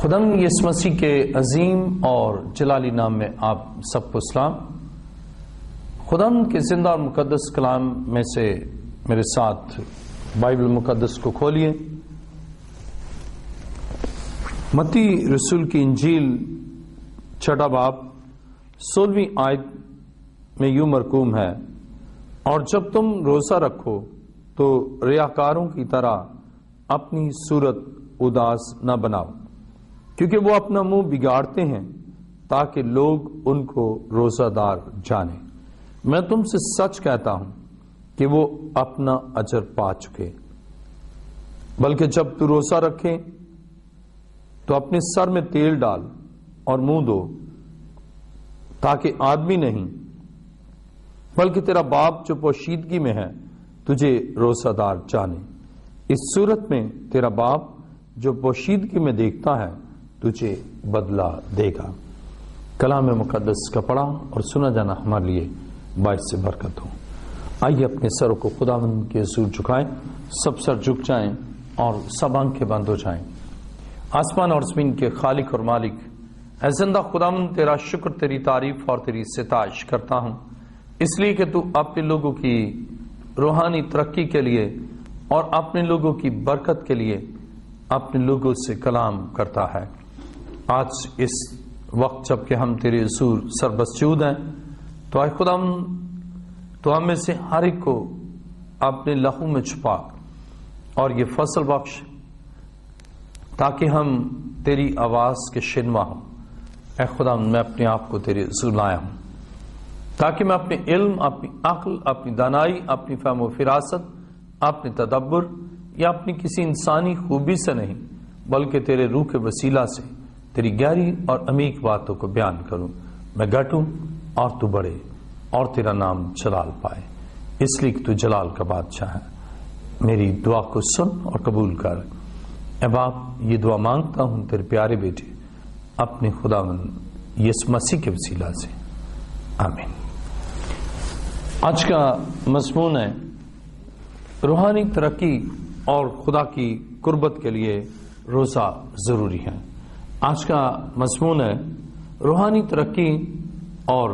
خداوند یسوع مسیح کے عظیم اور جلالی نام میں آپ سب کو سلام۔ خداوند کے زندہ اور مقدس کلام میں سے میرے ساتھ بائبل مقدس کو کھولیے۔ متی رسول کی انجیل چھٹا باب 16ویں آیت میں یوں مرقوم ہے، اور جب تم روزہ رکھو تو ریاکاروں کی طرح اپنی صورت اداس نہ بناؤ، کیونکہ وہ اپنا منہ بگاڑتے ہیں تاکہ لوگ ان کو روزہ دار جانیں۔ میں تم سے سچ کہتا ہوں کہ وہ اپنا اجر پا چکے۔ بلکہ جب تو روزہ رکھے تو اپنے سر میں تیل ڈال اور منہ دھو، تاکہ آدمی نہیں بلکہ تیرا باپ جو پوشیدگی میں ہے تجھے روزہ دار جانے۔ اس صورت میں تیرا باپ جو پوشیدگی میں دیکھتا ہے تجھے بدلہ دے گا۔ کلام مقدس کا پڑھا اور سنا جانا ہمارے لیے باعث برکت ہو۔ آئیے اپنے سروں کو خداوند کے حضور جھکائیں، سب سر جھک جائیں اور سب آنکھیں بند ہو جائیں۔ آسمان اور زمین کے خالق اور مالک، اے زندہ خداوند، تیرا شکر، تیری تعریف اور تیری ستائش کرتا ہوں، اس لیے کہ تو اپنے لوگوں کی روحانی ترقی کے لیے اور اپنے لوگوں کی برکت کے لیے اپنے لوگوں سے کلام کرتا ہے۔ آج اس وقت جب کہ ہم تیرے حضور سربسجود ہیں تو اے خداوند، تو ہم میں سے ہر ایک کو اپنے لہو میں چھپا اور یہ فضل بخش تاکہ ہم تیری آواز کے شنوا ہوں۔ اے خداوند، میں اپنے آپ کو تیرے حضور لایا ہوں تاکہ میں اپنے علم، اپنی عقل، اپنی دانائی، اپنی فہم و فراست، اپنے تدبر یا اپنی کسی انسانی خوبی سے نہیں بلکہ تیرے روح کے وسیلہ سے تیری گہری اور عمیق باتوں کو بیان کروں۔ میں گھٹوں اور تو بڑھے اور تیرا نام جلال پائے، اس لیے کہ تو جلال کا بادشاہ ہے۔ میری دعا کو سن اور قبول کر۔ اے باپ، یہ دعا مانگتا ہوں تیرے پیارے بیٹے اپنے خداوند یسوع مسیح کے وسیلہ سے، آمین۔ آج کا مضمون ہے روحانی ترقی اور خدا کی قربت کے لیے روزہ ضروری ہے۔ آج کا مضمون ہے روحانی ترقی اور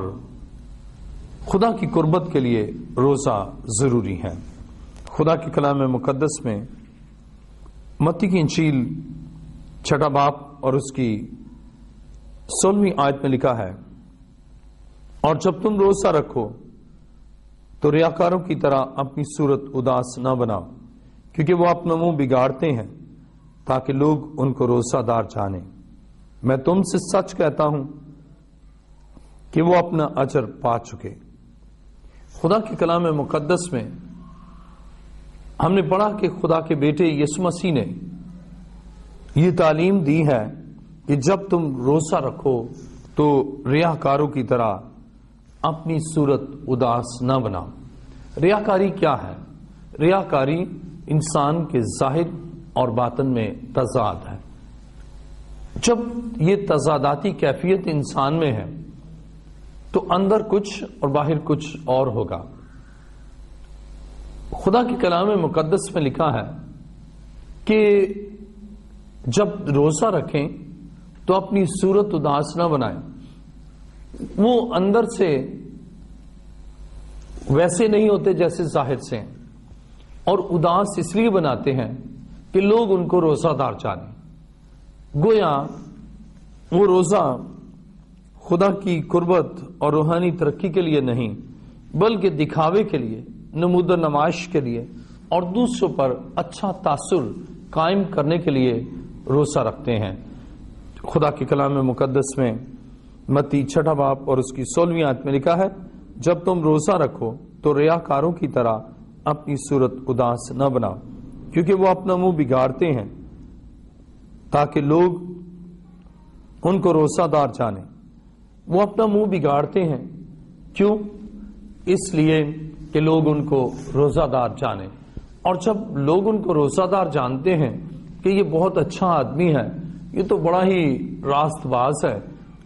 خدا کی قربت کے لیے روزہ ضروری ہے۔ خدا کے کلام مقدس میں متی کی انجیل چھٹا باب اور اس کی 16ویں آیت میں لکھا ہے، اور جب تم روزہ رکھو تو ریاکاروں کی طرح اپنی صورت اداس نہ بناؤ، کیونکہ وہ اپنا منہ بگاڑتے ہیں تاکہ لوگ ان کو روزہ دار جانیں۔ میں تم سے سچ کہتا ہوں کہ وہ اپنا اجر پا چکے۔ خدا کے کلام مقدس میں ہم نے پڑھا کہ خدا کے بیٹے یسوع مسیح نے یہ تعلیم دی ہے کہ جب تم روزہ رکھو تو ریاکاروں کی طرح اپنی صورت اداس نہ بناؤ۔ ریاکاری کیا ہے؟ ریاکاری انسان کے ظاہر اور باطن میں تضاد ہے۔ جب یہ تضاداتی کیفیت انسان میں ہے تو اندر کچھ اور باہر کچھ اور ہوگا۔ خدا کے کلام مقدس میں لکھا ہے کہ جب روزہ رکھیں تو اپنی صورت اداس نہ بنائیں۔ وہ اندر سے ویسے نہیں ہوتے جیسے ظاہر سے ہیں، اور اداس اس لیے بناتے ہیں کہ لوگ ان کو روزہ دار جانیں۔ گویا وہ روزہ خدا کی قربت اور روحانی ترقی کے لیے نہیں بلکہ دکھاوے کے لیے، نمود و نمائش کے لیے اور دوسروں پر اچھا تاثر قائم کرنے کے لیے روزہ رکھتے ہیں۔ خدا کے کلام مقدس میں متی چھٹا باب اور اس کی 16ویں آیت میں لکھا ہے، جب تم روزہ رکھو تو ریاکاروں کی طرح اپنی صورت اداس نہ بناؤ، کیونکہ وہ اپنا منہ بگاڑتے ہیں تاکہ لوگ ان کو روزہ دار جانیں۔ وہ اپنا منہ بگاڑتے ہیں، کیوں؟ اس لیے کہ لوگ ان کو روزہ دار جانیں۔ اور جب لوگ ان کو روزہ دار جانتے ہیں کہ یہ بہت اچھا آدمی ہے، یہ تو بڑا ہی راست باز ہے،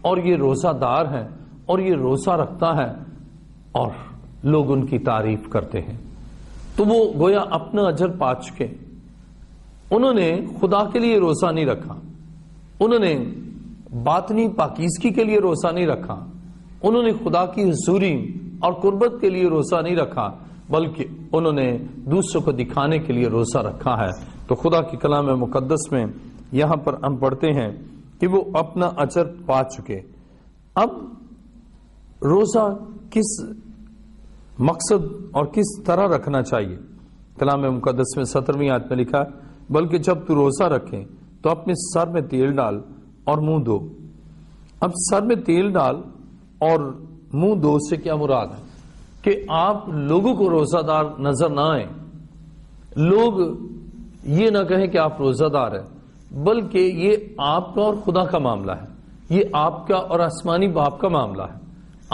اور یہ روزہ دار ہے، اور یہ روزہ رکھتا ہے، اور لوگ ان کی تعریف کرتے ہیں، تو وہ گویا اپنا اجر پا چکے۔ انہوں نے خدا کے لیے روزہ نہیں رکھا، انہوں نے باطنی پاکیزگی کے لیے روزہ نہیں رکھا، انہوں نے خدا کی حضوری اور قربت کے لیے روزہ نہیں رکھا، بلکہ انہوں نے دوسروں کو دکھانے کے لیے روزہ رکھا ہے۔ تو خدا کی کلام مقدس میں یہاں پر ہم پڑھتے ہیں کہ وہ اپنا اجر پا چکے۔ اب روزہ کس مقصد اور کس طرح رکھنا چاہیے؟ کلام مقدس میں 17ویں آیت میں لکھا ہے، بلکہ جب تو روزہ رکھیں تو اپنے سر میں تیل ڈال اور منہ دھو۔ اب سر میں تیل ڈال اور منہ دھو سے کیا مراد ہے؟ کہ آپ لوگوں کو روزہ دار نظر نہ آئیں، لوگ یہ نہ کہیں کہ آپ روزہ دار ہیں، بلکہ یہ آپ کا اور خدا کا معاملہ ہے، یہ آپ کا اور آسمانی باپ کا معاملہ ہے۔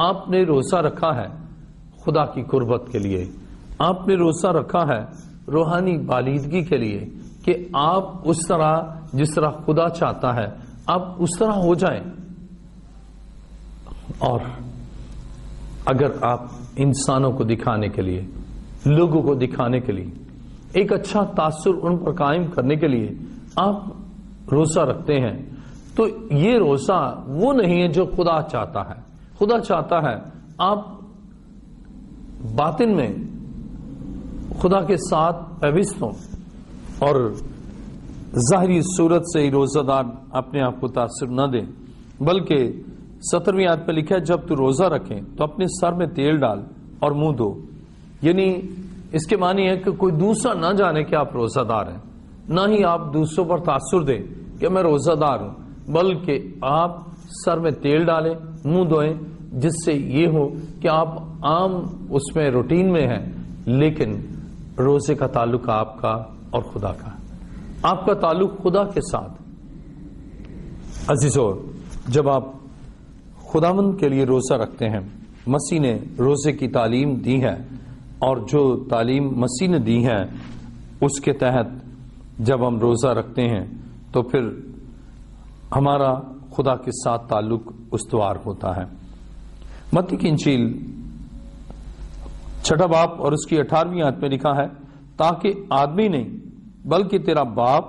آپ نے روزہ رکھا ہے خدا کی قربت کے لیے، آپ نے روزہ رکھا ہے روحانی بالیدگی کے لیے، کہ آپ اس طرح جس طرح خدا چاہتا ہے آپ اس طرح ہو جائیں۔ اور اگر آپ انسانوں کو دکھانے کے لیے، لوگوں کو دکھانے کے لیے، ایک اچھا تاثر ان پر قائم کرنے کے لیے آپ روزہ رکھتے ہیں، تو یہ روزہ وہ نہیں ہے جو خدا چاہتا ہے۔ خدا چاہتا ہے آپ باطن میں خدا کے ساتھ پیوست ہوں اور ظاہری صورت سے ہی روزہ دار اپنے آپ کو تاثر نہ دیں، بلکہ 17ویں آیت پہ لکھا ہے جب تو روزہ رکھیں تو اپنے سر میں تیل ڈال اور منہ دھو۔ یعنی اس کے معنی ہے کہ کوئی دوسرا نہ جانے کہ آپ روزہ دار ہیں، نہ ہی آپ دوسروں پر تاثر دیں کہ میں روزہ دار ہوں، بلکہ آپ سر میں تیل ڈالیں، منہ دھوئیں، جس سے یہ ہو کہ آپ عام اس میں روٹین میں ہیں، لیکن روزے کا تعلق آپ کا اور خدا کا، آپ کا تعلق خدا کے ساتھ۔ عزیزو، جب آپ خداوند کے لیے روزہ رکھتے ہیں، مسیح نے روزے کی تعلیم دی ہے، اور جو تعلیم مسیح نے دی ہے اس کے تحت جب ہم روزہ رکھتے ہیں تو پھر ہمارا خدا کے ساتھ تعلق استوار ہوتا ہے۔ متی کی انجیل 6 باب اور اس کی 18ویں آیت میں لکھا ہے، تاکہ آدمی نہیں بلکہ تیرا باپ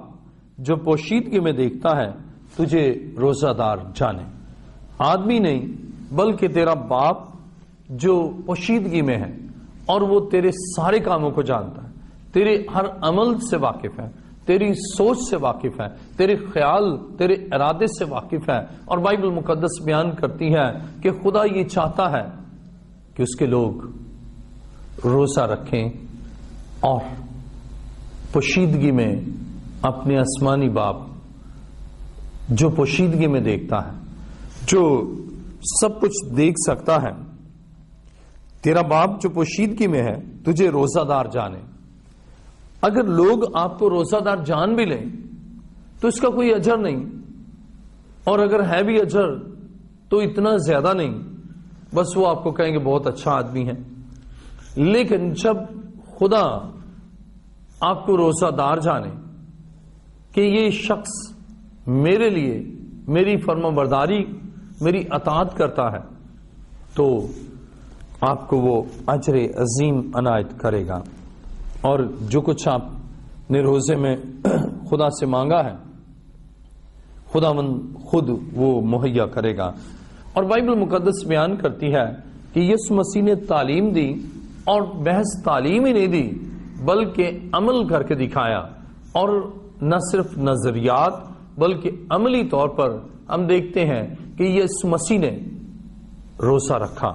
جو پوشیدگی میں دیکھتا ہے تجھے روزہ دار جانے۔ آدمی نہیں بلکہ تیرا باپ جو پوشیدگی میں ہے، اور وہ تیرے سارے کاموں کو جانتا ہے، تیرے ہر عمل سے واقف ہے، تیری سوچ سے واقف ہے، تیرے خیال، تیرے ارادے سے واقف ہے۔ اور بائبل مقدس بیان کرتی ہے کہ خدا یہ چاہتا ہے کہ اس کے لوگ روزہ رکھیں اور پوشیدگی میں اپنے آسمانی باپ جو پوشیدگی میں دیکھتا ہے، جو سب کچھ دیکھ سکتا ہے، تیرا باپ جو پوشیدگی میں ہے تجھے روزہ دار جانے۔ اگر لوگ آپ کو روزہ دار جان بھی لیں تو اس کا کوئی اجر نہیں، اور اگر ہے بھی اجر تو اتنا زیادہ نہیں، بس وہ آپ کو کہیں گے بہت اچھا آدمی ہے۔ لیکن جب خدا آپ کو روزہ دار جانے کہ یہ شخص میرے لیے میری فرما برداری، میری اطاعت کرتا ہے، تو آپ کو وہ اجر عظیم عنایت کرے گا، اور جو کچھ آپ نے روزے میں خدا سے مانگا ہے خداوند خود وہ مہیا کرے گا۔ اور بائبل مقدس بیان کرتی ہے کہ یسوع مسیح نے تعلیم دی، اور محض تعلیم ہی نہیں دی بلکہ عمل کر کے دکھایا، اور نہ صرف نظریات بلکہ عملی طور پر ہم دیکھتے ہیں کہ یسوع مسیح نے روزہ رکھا۔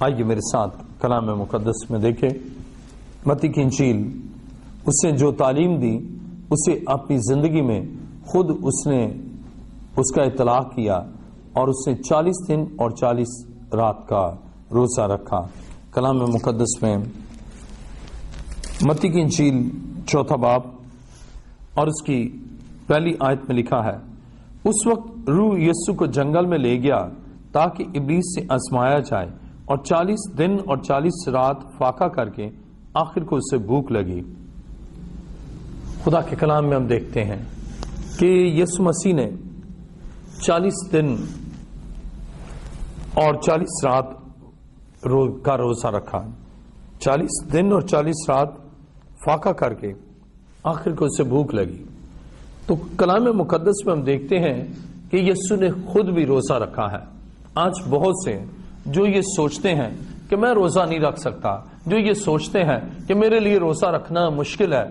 آئیے میرے ساتھ کلام مقدس میں دیکھیں، متی کی انجیل اس نے جو تعلیم دی اسے اپنی زندگی میں خود اس نے اس کا اطلاق کیا، اور اس نے 40 دن اور 40 رات کا روزہ رکھا۔ کلام مقدس میں متی کی انجیل 4 باب اور اس کی پہلی آیت میں لکھا ہے، اس وقت روح یسوع کو جنگل میں لے گیا تاکہ ابلیس سے آزمایا جائے، اور 40 دن اور 40 رات فاقہ کر کے آخر کو اسے بھوک لگی۔ خدا کے کلام میں ہم دیکھتے ہیں کہ یسوع مسیح نے 40 دن اور 40 رات کا روزہ رکھا، 40 دن اور 40 رات فاقہ کر کے آخر کو اسے بھوک لگی۔ تو کلام مقدس میں ہم دیکھتے ہیں کہ یسوع نے خود بھی روزہ رکھا ہے۔ آج بہت سے جو یہ سوچتے ہیں کہ میں روزہ نہیں رکھ سکتا، جو یہ سوچتے ہیں کہ میرے لیے روزہ رکھنا مشکل ہے،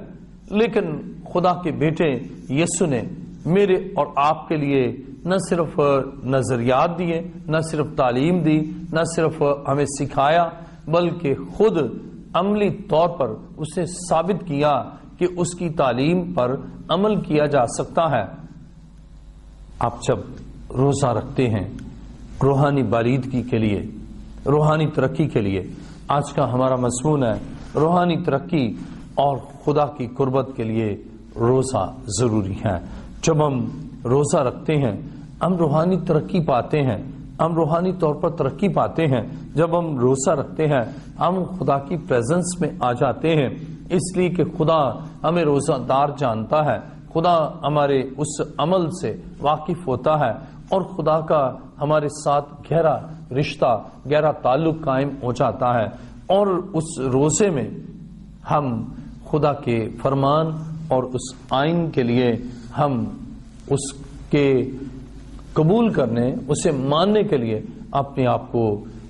لیکن خدا کے بیٹے یسوع نے میرے اور آپ کے لیے نہ صرف نظریات دیے، نہ صرف تعلیم دی، نہ صرف ہمیں سکھایا، بلکہ خود عملی طور پر اس نے ثابت کیا کہ اس کی تعلیم پر عمل کیا جا سکتا ہے۔ آپ جب روزہ رکھتے ہیں روحانی بالیدگی کے لیے، روحانی ترقی کے لیے، آج کا ہمارا مضمون ہے روحانی ترقی اور خدا کی قربت کے لیے روزہ ضروری ہے۔ جب ہم روزہ رکھتے ہیں ہم روحانی ترقی پاتے ہیں، ہم روحانی طور پر ترقی پاتے ہیں۔ جب ہم روزہ رکھتے ہیں ہم خدا کی پریزنس میں آ جاتے ہیں، اس لیے کہ خدا ہمیں روزہ دار جانتا ہے، خدا ہمارے اس عمل سے واقف ہوتا ہے، اور خدا کا ہمارے ساتھ گہرا رشتہ، گہرا تعلق قائم ہو جاتا ہے، اور اس روزے میں ہم خدا کے فرمان اور اس آئین کے لیے ہم اس کے قبول کرنے، اسے ماننے کے لیے اپنے آپ کو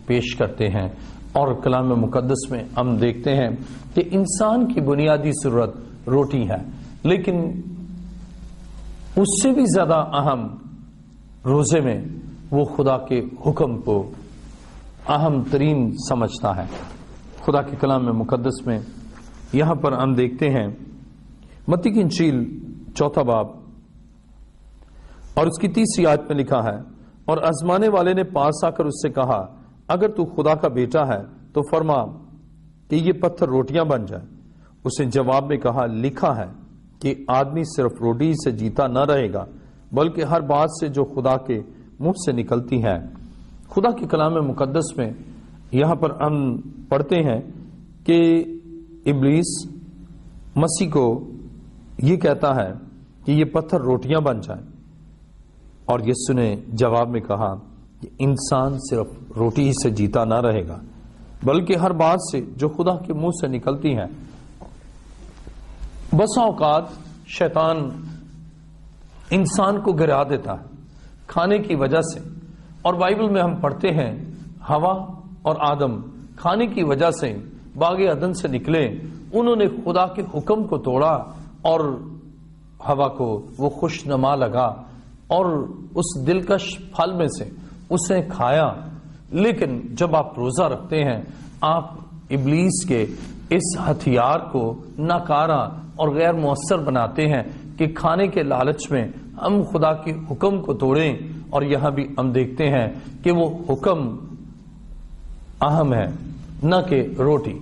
پیش کرتے ہیں۔ اور کلام مقدس میں ہم دیکھتے ہیں کہ انسان کی بنیادی ضرورت روٹی ہے، لیکن اس سے بھی زیادہ اہم روزے میں وہ خدا کے حکم کو اہم ترین سمجھتا ہے۔ خدا کے کلام میں مقدس میں یہاں پر ہم دیکھتے ہیں متی کی انجیل 4 باب اور اس کی 30 آیت میں لکھا ہے، اور آزمانے والے نے پاس آ کر اس سے کہا، اگر تو خدا کا بیٹا ہے تو فرما کہ یہ پتھر روٹیاں بن جائیں۔ اس نے جواب میں کہا، لکھا ہے کہ آدمی صرف روٹی سے جیتا نہ رہے گا بلکہ ہر بات سے جو خدا کے منہ سے نکلتی ہے۔ خدا کے کلام مقدس میں یہاں پر ہم پڑھتے ہیں کہ ابلیس مسیح کو یہ کہتا ہے کہ یہ پتھر روٹیاں بن جائیں، اور یسوع نے جواب میں کہا کہ انسان صرف روٹی ہی سے جیتا نہ رہے گا بلکہ ہر بات سے جو خدا کے منہ سے نکلتی ہے۔ بسا اوقات شیطان انسان کو گرا دیتا ہے کھانے کی وجہ سے، اور بائبل میں ہم پڑھتے ہیں ہوا اور آدم کھانے کی وجہ سے باغ عدن سے نکلے، انہوں نے خدا کے حکم کو توڑا، اور ہوا کو وہ خوش نما لگا اور اس دلکش پھل میں سے اس نے کھایا۔ لیکن جب آپ روزہ رکھتے ہیں آپ ابلیس کے اس ہتھیار کو ناکارہ اور غیر مؤثر بناتے ہیں کہ کھانے کے لالچ میں ہم خدا کے حکم کو توڑیں، اور یہاں بھی ہم دیکھتے ہیں کہ وہ حکم اہم ہے نہ کہ روٹی۔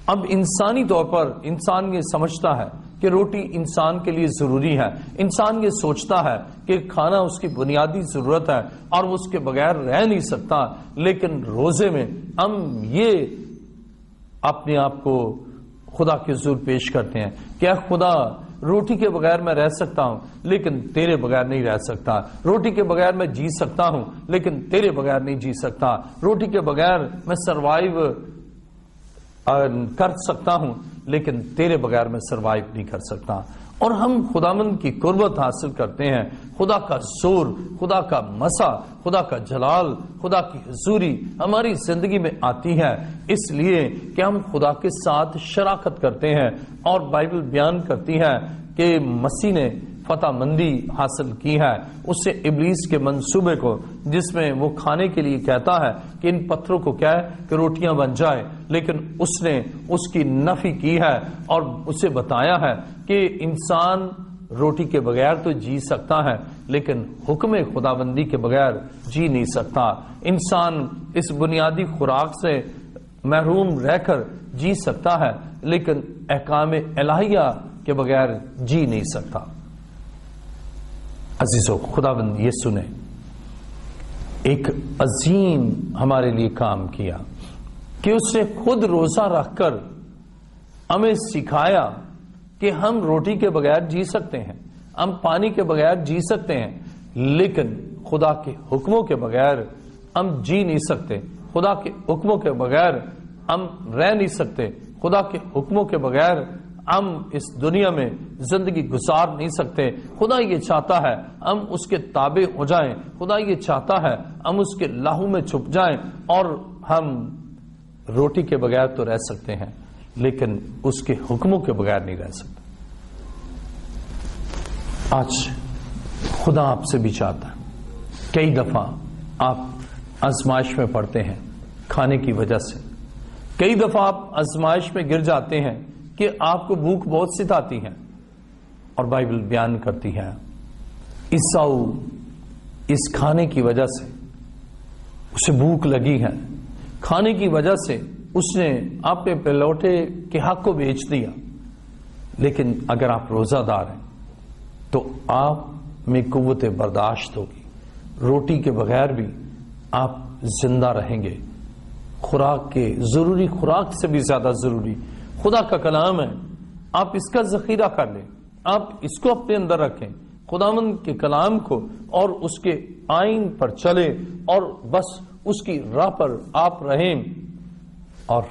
اب انسانی طور پر انسان یہ سمجھتا ہے کہ روٹی انسان کے لیے ضروری ہے، انسان یہ سوچتا ہے کہ کھانا اس کی بنیادی ضرورت ہے اور وہ اس کے بغیر رہ نہیں سکتا، لیکن روزے میں ہم یہ اپنے آپ کو خدا کے حضور پیش کرتے ہیں کہ اے خدا، روٹی کے بغیر میں رہ سکتا ہوں لیکن تیرے بغیر نہیں رہ سکتا، روٹی کے بغیر میں جی سکتا ہوں لیکن تیرے بغیر نہیں جی سکتا، روٹی کے بغیر میں سروائیو کر سکتا ہوں لیکن تیرے بغیر میں سروائیو نہیں کر سکتا۔ اور ہم خداوند کی قربت حاصل کرتے ہیں، خدا کا زور، خدا کا مسا، خدا کا جلال، خدا کی حضوری ہماری زندگی میں آتی ہے، اس لیے کہ ہم خدا کے ساتھ شراکت کرتے ہیں۔ اور بائبل بیان کرتی ہے کہ مسیح نے فتح مندی حاصل کی ہے اس سے ابلیس کے منصوبے کو، جس میں وہ کھانے کے لیے کہتا ہے کہ ان پتھروں کو کیا ہے کہ روٹیاں بن جائے، لیکن اس نے اس کی نفی کی ہے اور اسے بتایا ہے کہ انسان روٹی کے بغیر تو جی سکتا ہے لیکن حکم خداوندی کے بغیر جی نہیں سکتا۔ انسان اس بنیادی خوراک سے محروم رہ کر جی سکتا ہے لیکن احکام الہیہ کے بغیر جی نہیں سکتا۔ عزیزو، خداوند یسوع نے ایک عظیم ہمارے لیے کام کیا کہ اس نے خود روزہ رکھ کر ہمیں سکھایا کہ ہم روٹی کے بغیر جی سکتے ہیں، ہم پانی کے بغیر جی سکتے ہیں، لیکن خدا کے حکموں کے بغیر ہم جی نہیں سکتے، خدا کے حکموں کے بغیر ہم رہ نہیں سکتے، خدا کے حکموں کے بغیر ہم اس دنیا میں زندگی گزار نہیں سکتے. خدا یہ چاہتا ہے ہم اس کے تابع ہو جائیں. خدا یہ چاہتا ہے ہم اس کے لاہو میں چھپ جائیں. اور ہم روٹی کے بغیر تو رہ سکتے ہیں لیکن اس کے حکموں کے بغیر نہیں رہ سکتے. آج خدا آپ سے بھی چاہتا ہے. کئی دفعہ آپ آزمائش میں پڑتے ہیں کھانے کی وجہ سے. کئی دفعہ آپ آزمائش میں گر جاتے ہیں کہ آپ کو بھوک بہت ستاتی ہے. اور بائبل بیان کرتی ہے عیساؤ اس کھانے کی وجہ سے اسے بھوک لگی ہے. کھانے کی وجہ سے اس نے اپنے پلوٹے کے حق کو بیچ دیا. لیکن اگر آپ روزہ دار ہیں تو آپ میں قوت برداشت ہوگی. روٹی کے بغیر بھی آپ زندہ رہیں گے. خوراک کے ضروری خوراک سے بھی زیادہ ضروری خدا کا کلام ہے. آپ اس کا ذخیرہ کر لیں. آپ اس کو اپنے اندر رکھیں. خداوند کے کلام کو اور اس کے آئین پر چلے اور بس اس کی راہ پر آپ رہیں اور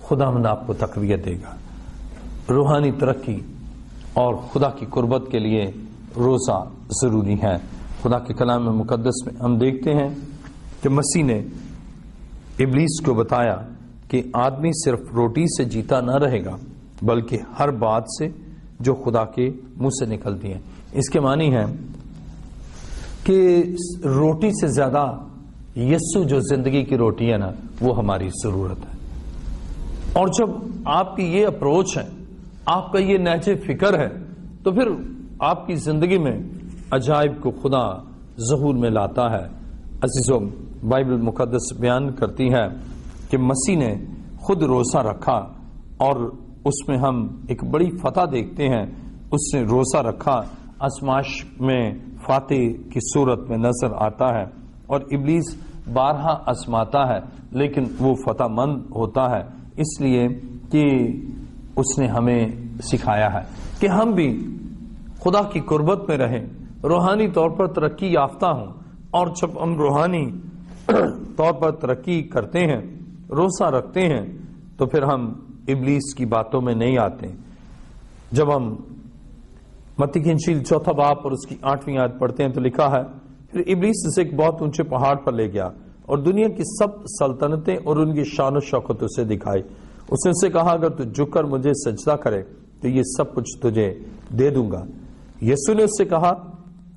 خداوند آپ کو تقویت دے گا. روحانی ترقی اور خدا کی قربت کے لیے روزہ ضروری ہے. خدا کے کلام مقدس میں ہم دیکھتے ہیں کہ مسیح نے ابلیس کو بتایا کہ آدمی صرف روٹی سے جیتا نہ رہے گا بلکہ ہر بات سے جو خدا کے منہ سے نکلتی ہے. اس کے معنی ہے کہ روٹی سے زیادہ یسوع جو زندگی کی روٹی ہے نا وہ ہماری ضرورت ہے. اور جب آپ کی یہ اپروچ ہے, آپ کا یہ نہج فکر ہے, تو پھر آپ کی زندگی میں عجائب کو خدا ظہور میں لاتا ہے. عزیزوں, بائبل مقدس بیان کرتی ہے کہ مسیح نے خود روزہ رکھا اور اس میں ہم ایک بڑی فتح دیکھتے ہیں. اس نے روزہ رکھا, آزمائش میں فاتح کی صورت میں نظر آتا ہے اور ابلیس بارہا آزماتا ہے لیکن وہ فتح مند ہوتا ہے, اس لیے کہ اس نے ہمیں سکھایا ہے کہ ہم بھی خدا کی قربت میں رہیں, روحانی طور پر ترقی یافتہ ہوں. اور جب ہم روحانی طور پر ترقی کرتے ہیں, روزہ رکھتے ہیں, تو پھر ہم ابلیس کی باتوں میں نہیں آتے. جب ہم متی کی انجیل 4 باب اور اس کی 8ویں آیت پڑھتے ہیں تو لکھا ہے, پھر ابلیس اسے ایک بہت اونچے پہاڑ پر لے گیا اور دنیا کی سب سلطنتیں اور ان کی شان و شوکت اسے دکھائی. اس نے اسے کہا اگر تو جھک کر مجھے سجدہ کرے تو یہ سب کچھ تجھے دے دوں گا. یسوع نے اس سے کہا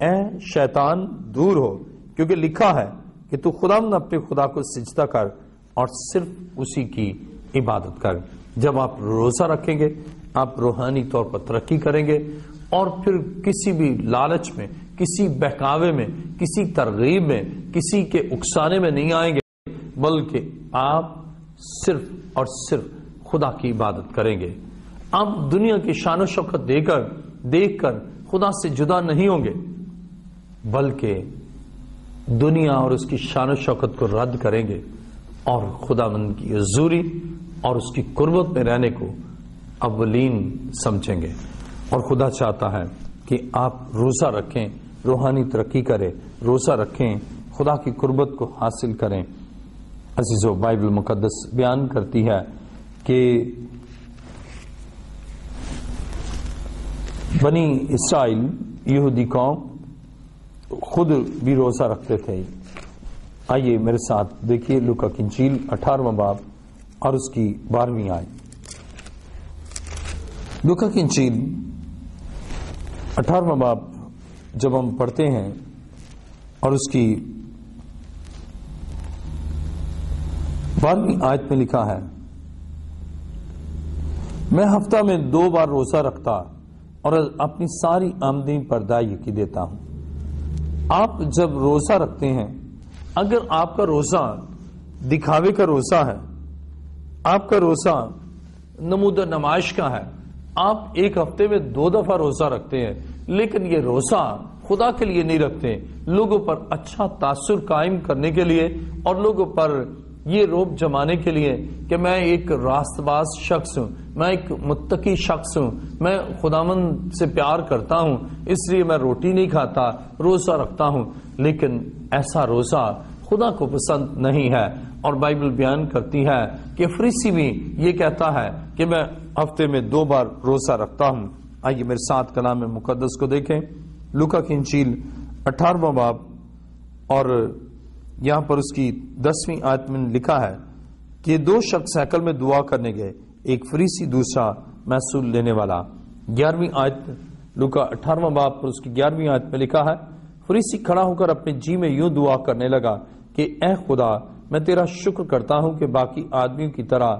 اے شیطان دور ہو, کیونکہ لکھا ہے کہ تو خداوند اپنے خدا کو سجدہ کر اور صرف اسی کی عبادت کر. جب آپ روزہ رکھیں گے آپ روحانی طور پر ترقی کریں گے اور پھر کسی بھی لالچ میں, کسی بہکاوے میں, کسی ترغیب میں, کسی کے اکسانے میں نہیں آئیں گے بلکہ آپ صرف اور صرف خدا کی عبادت کریں گے. آپ دنیا کی شان و شوکت دیکھ کر خدا سے جدا نہیں ہوں گے بلکہ دنیا اور اس کی شان و شوکت کو رد کریں گے اور خداوند کی حضوری اور اس کی قربت میں رہنے کو اولین سمجھیں گے. اور خدا چاہتا ہے کہ آپ روزہ رکھیں, روحانی ترقی کریں, روزہ رکھیں, خدا کی قربت کو حاصل کریں. عزیزو, بائبل مقدس بیان کرتی ہے کہ بنی اسرائیل یہودی قوم خود بھی روزہ رکھتے تھے. آئیے میرے ساتھ دیکھیے لوکا کی انجیل 18واں باب اور اس کی 12ویں آیت. لوکا کی انجیل 18واں باب جب ہم پڑھتے ہیں اور اس کی 12ویں آیت میں لکھا ہے میں ہفتہ میں 2 بار روزہ رکھتا اور اپنی ساری آمدنی پر ادائیگی دیتا ہوں. آپ جب روزہ رکھتے ہیں, اگر آپ کا روزہ دکھاوے کا روزہ ہے, آپ کا روزہ نمود نمائش کا ہے, آپ ایک ہفتے میں 2 دفعہ روزہ رکھتے ہیں لیکن یہ روزہ خدا کے لیے نہیں رکھتے, لوگوں پر اچھا تاثر قائم کرنے کے لیے اور لوگوں پر یہ روب جمانے کے لیے کہ میں ایک راست باز شخص ہوں, میں ایک متقی شخص ہوں, میں خداوند سے پیار کرتا ہوں اس لیے میں روٹی نہیں کھاتا, روزہ رکھتا ہوں. لیکن ایسا روزہ خدا کو پسند نہیں ہے۔ اور بائبل بیان کرتی ہے کہ فریسی بھی یہ کہتا ہے کہ میں ہفتے میں 2 بار روزہ رکھتا ہوں۔ آئیے میرے ساتھ کلام مقدس کو دیکھیں، لوکا کی انجیل 18واں باب، اور یہاں پر اس کی 10ویں آیت میں لکھا ہے کہ 2 شخص ہیکل میں دعا کرنے گئے، ایک فریسی دوسرا محصول لینے والا۔ 11ویں آیت، لوکا 18واں باب پر اس کی 11ویں آیت میں لکھا ہے، فریسی کھڑا ہو کر اپنے جی میں یوں دعا کرنے لگا کہ اے خدا، میں تیرا شکر کرتا ہوں کہ باقی آدمیوں کی طرح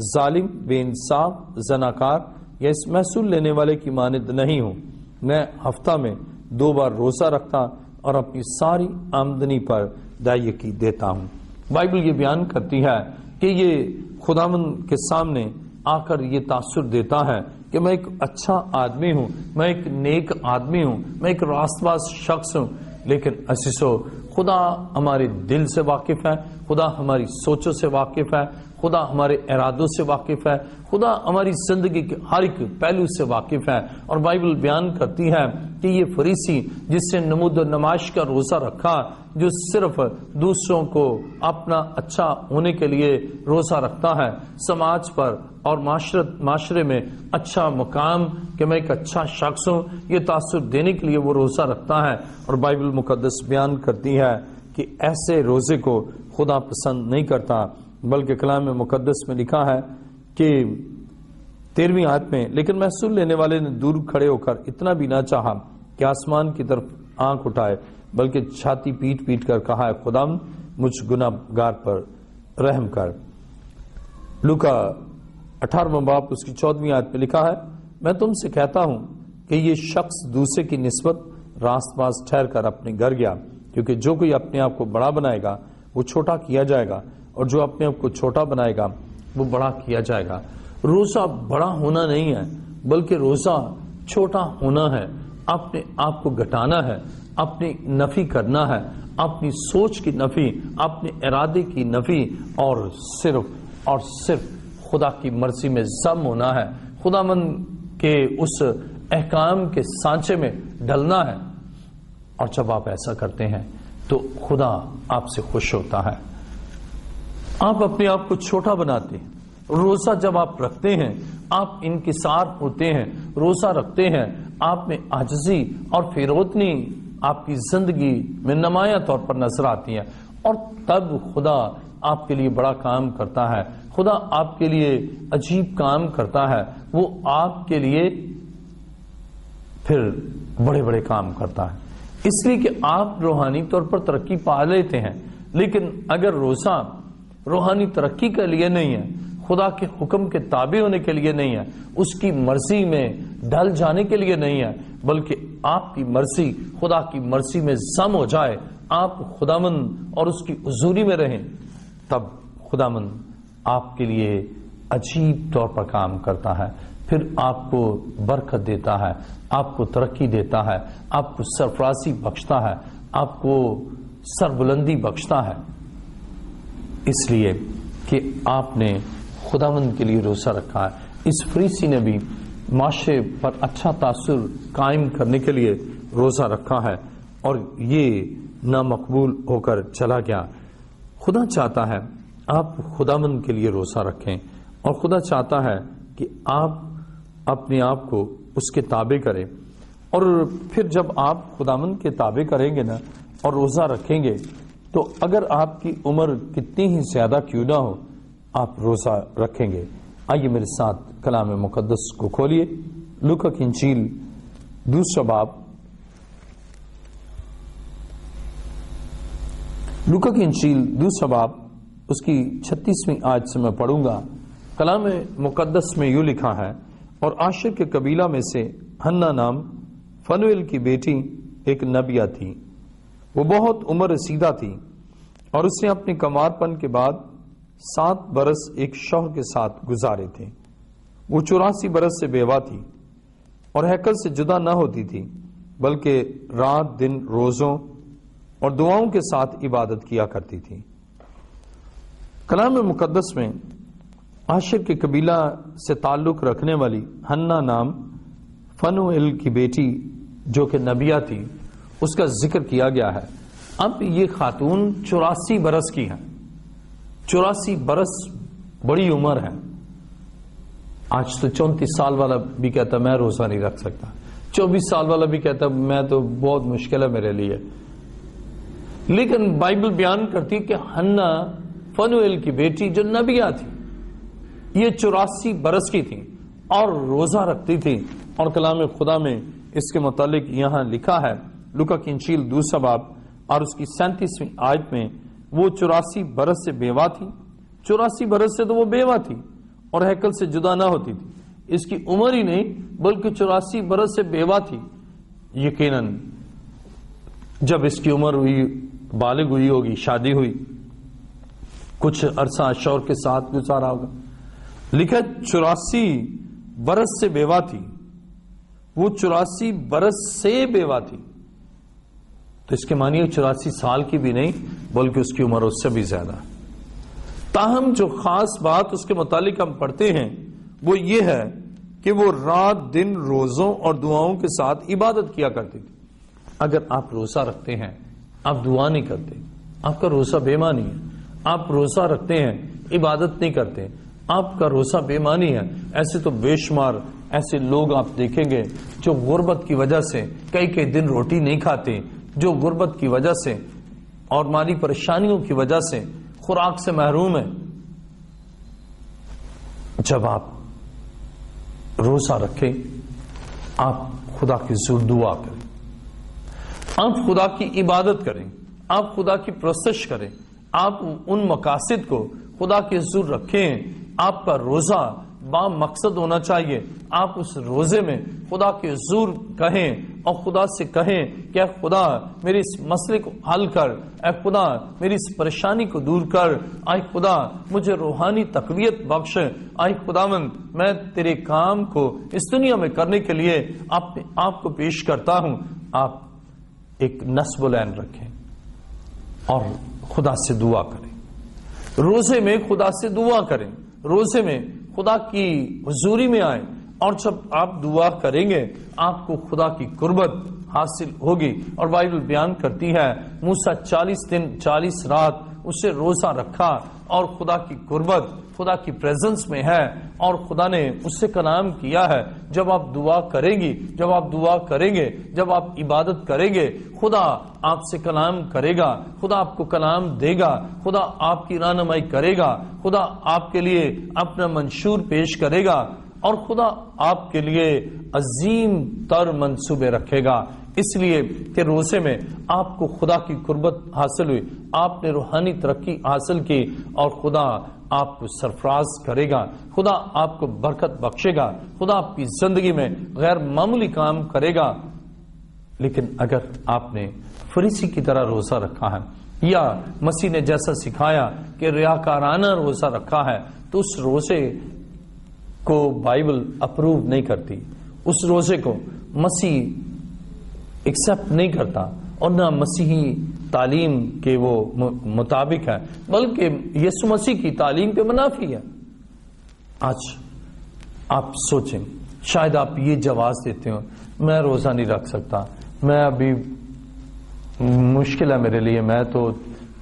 ظالم، بے انصاف، زناکار یا اس محصول لینے والے کی مانند نہیں ہوں۔ میں ہفتہ میں 2 بار روزہ رکھتا اور اپنی ساری آمدنی پر دائیکی دیتا ہوں۔ بائبل یہ بیان کرتی ہے کہ یہ خداوند کے سامنے آ کر یہ تاثر دیتا ہے کہ میں ایک اچھا آدمی ہوں، میں ایک نیک آدمی ہوں، میں ایک راست باز شخص ہوں۔ لیکن عزیزو، خدا ہمارے دل سے واقف ہے، خدا ہماری سوچوں سے واقف ہے، خدا ہمارے ارادوں سے واقف ہے، خدا ہماری زندگی کے ہر ایک پہلو سے واقف ہے۔ اور بائبل بیان کرتی ہے کہ یہ فریسی جس سے نمود و نمائش کا روزہ رکھا، جو صرف دوسروں کو اپنا اچھا ہونے کے لیے روزہ رکھتا ہے، سماج پر اور معاشرے میں اچھا مقام کہ میں ایک اچھا شخص ہوں، یہ تاثر دینے کے لیے وہ روزہ رکھتا ہے۔ اور بائبل مقدس بیان کرتی ہے کہ ایسے روزے کو خدا پسند نہیں کرتا، بلکہ کلام مقدس میں لکھا ہے کہ 13ویں آیت میں، لیکن محصول لینے والے نے دور کھڑے ہو کر اتنا بھی نہ چاہا کہ آسمان کی طرف آنکھ اٹھائے، بلکہ چھاتی پیٹ پیٹ کر کہا ہے، خداوند مجھ گناہ گار پر رحم کر۔ لوکا 18واں باب اس کی 14ویں آیت میں لکھا ہے، میں تم سے کہتا ہوں کہ یہ شخص دوسرے کی نسبت راست باز ٹھہر کر اپنے گھر گیا، کیونکہ جو کوئی اپنے آپ کو بڑا بنائے گا وہ چھوٹا کیا جائے گا، اور جو اپنے آپ کو چھوٹا بنائے گا وہ بڑا کیا جائے گا۔ روزہ بڑا ہونا نہیں ہے، بلکہ روزہ چھوٹا ہونا ہے، اپنے آپ کو گھٹانا ہے، اپنی نفی کرنا ہے، اپنی سوچ کی نفی، اپنے ارادے کی نفی، اور صرف خدا کی مرضی میں ضم ہونا ہے، خداوند کے اس احکام کے سانچے میں ڈلنا ہے۔ اور جب آپ ایسا کرتے ہیں تو خدا آپ سے خوش ہوتا ہے، آپ اپنے آپ کو چھوٹا بناتے ہیں۔ روزہ جب آپ رکھتے ہیں آپ انکسار ہوتے ہیں، روزہ رکھتے ہیں آپ میں عاجزی اور فیروتنی آپ کی زندگی میں نمایاں طور پر نظر آتی ہے، اور تب خدا آپ کے لیے بڑا کام کرتا ہے، خدا آپ کے لیے عجیب کام کرتا ہے، وہ آپ کے لیے پھر بڑے بڑے کام کرتا ہے، اس لیے کہ آپ روحانی طور پر ترقی پا لیتے ہیں۔ لیکن اگر روزہ روحانی ترقی کے لیے نہیں ہے، خدا کے حکم کے تابع ہونے کے لیے نہیں ہے، اس کی مرضی میں ڈل جانے کے لیے نہیں ہے، بلکہ آپ کی مرضی خدا کی مرضی میں ضم ہو جائے، آپ خداوند اور اس کی حضوری میں رہیں، تب خداوند آپ کے لیے عجیب طور پر کام کرتا ہے، پھر آپ کو برکت دیتا ہے، آپ کو ترقی دیتا ہے، آپ کو سرفرازی بخشتا ہے، آپ کو سربلندی بخشتا ہے، اس لیے کہ آپ نے خداوند کے لیے روزہ رکھا ہے۔ اس فریسی نے بھی معاشرے پر اچھا تاثر قائم کرنے کے لیے روزہ رکھا ہے، اور یہ نامقبول ہو کر چلا گیا۔ خدا چاہتا ہے آپ خداوند کے لیے روزہ رکھیں، اور خدا چاہتا ہے کہ آپ اپنے آپ کو اس کے تابع کریں، اور پھر جب آپ خداوند کے تابع کریں گے نا اور روزہ رکھیں گے، تو اگر آپ کی عمر کتنی ہی زیادہ کیوں نہ ہو آپ روزہ رکھیں گے۔ آئیے میرے ساتھ کلام مقدس کو کھولیے، لوکا کی انجیل 2 باب، لوکا کی انجیل 2 باب اس کی 36ویں آیت سے میں پڑھوں گا۔ کلام مقدس میں یوں لکھا ہے، اور عاشر کے قبیلہ میں سے ہنہ نام فنویل کی بیٹی ایک نبیہ تھی، وہ بہت عمر رسیدہ تھی، اور اس نے اپنے کمار پن کے بعد 7 برس ایک شوہر کے ساتھ گزارے تھے۔ وہ 84 برس سے بیوہ تھی، اور ہیکل سے جدا نہ ہوتی تھی، بلکہ رات دن روزوں اور دعاؤں کے ساتھ عبادت کیا کرتی تھی۔ کلام مقدس میں عاشر کے قبیلہ سے تعلق رکھنے والی ہنہ نام فنویل کی بیٹی جو کہ نبیہ تھی اس کا ذکر کیا گیا ہے۔ اب یہ خاتون 84 برس کی ہے. 84 برس بڑی عمر ہے. آج تو 34 سال والا بھی کہتا میں روزہ نہیں رکھ سکتا, 24 سال والا بھی کہتا میں تو بہت مشکل ہے میرے لیے. لیکن بائبل بیان کرتی کہ حنا فنویل کی بیٹی جو نبیہ تھی, یہ 84 برس کی تھی اور روزہ رکھتی تھی. اور کلام خدا میں اس کے متعلق یہاں لکھا ہے, لوکا کی انجیل 2 باب اور اس کی 37ویں آیت میں, وہ 84 برس سے بیوہ تھی. 84 برس سے تو وہ بیوہ تھی اور ہیکل سے جدا نہ ہوتی تھی. اس کی عمر ہی نہیں بلکہ 84 برس سے بیوہ تھی. یقیناً جب اس کی عمر ہوئی, بالغ ہوئی ہوگی, شادی ہوئی, کچھ عرصہ شوہر کے ساتھ گزارا ہوگا. لکھا 84 برس سے بیوہ تھی. وہ 84 برس سے بیوہ تھی, تو اس کے معنی 84 سال کی بھی نہیں بلکہ اس کی عمر اس سے بھی زیادہ. تاہم جو خاص بات اس کے متعلق ہم پڑھتے ہیں وہ یہ ہے کہ وہ رات دن روزوں اور دعاؤں کے ساتھ عبادت کیا کرتی تھی. اگر آپ روزہ رکھتے ہیں, آپ دعا نہیں کرتے, آپ کا روزہ بے معنی ہے. آپ روزہ رکھتے ہیں, عبادت نہیں کرتے, آپ کا روزہ بے معنی ہے. ایسے تو بے شمار ایسے لوگ آپ دیکھیں گے جو غربت کی وجہ سے کئی دن روٹی نہیں کھاتے, جو غربت کی وجہ سے اور مالی پریشانیوں کی وجہ سے خوراک سے محروم ہیں. جب آپ روزہ رکھیں, آپ خدا کی حضور دعا کریں, آپ خدا کی عبادت کریں, آپ خدا کی پرستش کریں, آپ ان مقاصد کو خدا کی حضور رکھیں. آپ کا روزہ با مقصد ہونا چاہیے. آپ اس روزے میں خدا کے حضور کہیں اور خدا سے کہیں کہ اے خدا میری اس مسئلے کو حل کر, اے خدا میری اس پریشانی کو دور کر, اے خدا مجھے روحانی تقویت بخش, اے خداوند میں تیرے کام کو اس دنیا میں کرنے کے لیے آپ کو پیش کرتا ہوں. آپ ایک نصب العین رکھیں اور خدا سے دعا کریں. روزے میں خدا سے دعا کریں, روزے میں خدا کی حضوری میں آئیں, اور جب آپ دعا کریں گے آپ کو خدا کی قربت حاصل ہوگی. اور بائبل بیان کرتی ہے موسیٰ 40 دن 40 رات اسے روزہ رکھا اور خدا کی قربت, خدا کی پریزنس میں ہے, اور خدا نے اس سے کلام کیا ہے. جب آپ دعا کریں گی, جب آپ دعا کریں گے, جب آپ عبادت کریں گے, خدا آپ سے کلام کرے گا, خدا آپ کو کلام دے گا, خدا آپ کی رہنمائی کرے گا, خدا آپ کے لیے اپنا منشور پیش کرے گا, اور خدا آپ کے لیے عظیم تر منصوبے رکھے گا. اس لیے کہ روزے میں آپ کو خدا کی قربت حاصل ہوئی, آپ نے روحانی ترقی حاصل کی, اور خدا آپ کو سرفراز کرے گا, خدا آپ کو برکت بخشے گا, خدا آپ کی زندگی میں غیر معمولی کام کرے گا. لیکن اگر آپ نے فریسی کی طرح روزہ رکھا ہے, یا مسیح نے جیسا سکھایا کہ ریاکارانہ روزہ رکھا ہے, تو اس روزے کو بائبل اپروو نہیں کرتی, اس روزے کو مسیح ایکسپٹ نہیں کرتا, اور نہ مسیحی تعلیم کے وہ مطابق ہے, بلکہ یسوع مسیح کی تعلیم کے منافی ہے. آج آپ سوچیں, شاید آپ یہ جواز دیتے ہو میں روزہ نہیں رکھ سکتا, میں ابھی مشکل ہے میرے لیے, میں تو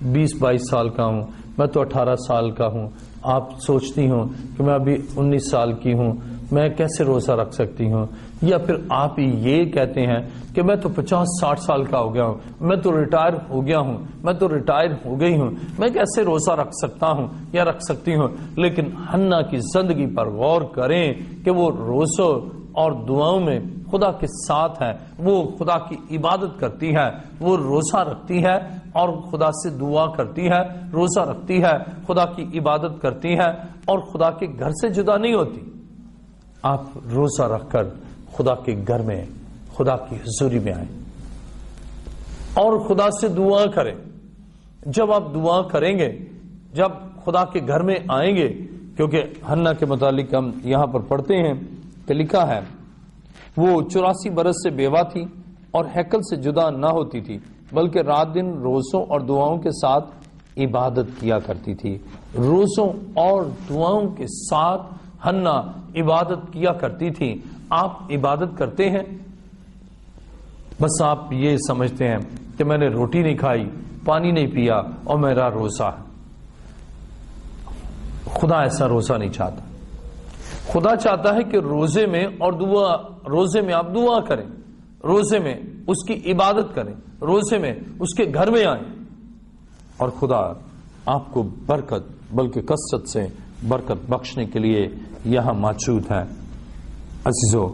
20-22 سال کا ہوں, میں تو 18 سال کا ہوں. آپ سوچتی ہوں کہ میں ابھی 19 سال کی ہوں, میں کیسے روزہ رکھ سکتی ہوں. یا پھر آپ یہ کہتے ہیں کہ میں تو 50-60 سال کا ہو گیا ہوں, میں تو ریٹائر ہو گیا ہوں, میں تو ریٹائر ہو گئی ہوں, میں کیسے روزہ رکھ سکتا ہوں یا رکھ سکتی ہوں. لیکن حنا کی زندگی پر غور کریں کہ وہ روزوں اور دعاؤں میں خدا کے ساتھ ہے, وہ خدا کی عبادت کرتی ہے, وہ روزہ رکھتی ہے اور خدا سے دعا کرتی ہے, روزہ رکھتی ہے, خدا کی عبادت کرتی ہے, اور خدا کے گھر سے جدا نہیں ہوتی. آپ روزہ رکھ کر خدا کے گھر میں, خدا کی حضوری میں آئیں اور خدا سے دعا کریں. جب آپ دعا کریں گے, جب خدا کے گھر میں آئیں گے, کیونکہ حنا کے متعلق ہم یہاں پر پڑھتے ہیں کہ لکھا ہے وہ 84 برس سے بیوہ تھی اور ہیکل سے جدا نہ ہوتی تھی, بلکہ رات دن روزوں اور دعاؤں کے ساتھ عبادت کیا کرتی تھی. روزوں اور دعاؤں کے ساتھ حنا عبادت کیا کرتی تھی. آپ عبادت کرتے ہیں, بس آپ یہ سمجھتے ہیں کہ میں نے روٹی نہیں کھائی, پانی نہیں پیا اور میرا روزہ ہے۔ خدا ایسا روزہ نہیں چاہتا۔ خدا چاہتا ہے کہ روزے میں آپ دعا کریں، روزے میں اس کی عبادت کریں، روزے میں اس کے گھر میں آئیں، اور خدا آپ کو برکت بلکہ کثرت سے برکت بخشنے کے لیے یہاں موجود ہے۔ عزیزو،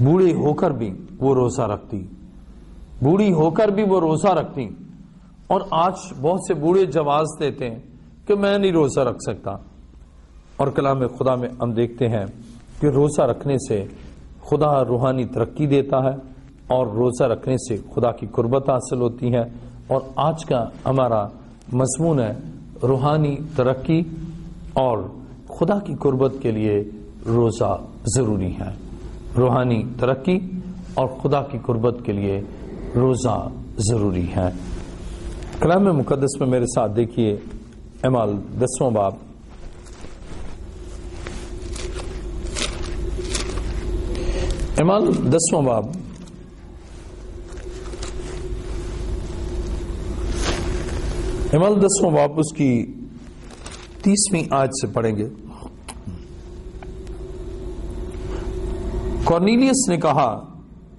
بوڑھی ہو کر بھی وہ روزہ رکھتی، بوڑھی ہو کر بھی وہ روزہ رکھتی، اور آج بہت سے بوڑھے جواز دیتے ہیں کہ میں نہیں روزہ رکھ سکتا، اور کلام خدا میں ہم دیکھتے ہیں کہ روزہ رکھنے سے خدا روحانی ترقی دیتا ہے، اور روزہ رکھنے سے خدا کی قربت حاصل ہوتی ہے۔ اور آج کا ہمارا مضمون ہے روحانی ترقی اور خدا کی قربت کے لیے روزہ ضروری ہے۔ روحانی ترقی اور خدا کی قربت کے لیے روزہ ضروری ہے۔ کلام مقدس میں میرے ساتھ دیکھیے اعمال 10واں باب، اعمال 10واں باب، اعمال 10واں باب اس کی 30ویں آیت سے پڑھیں گے۔ کورنیلیس نے کہا،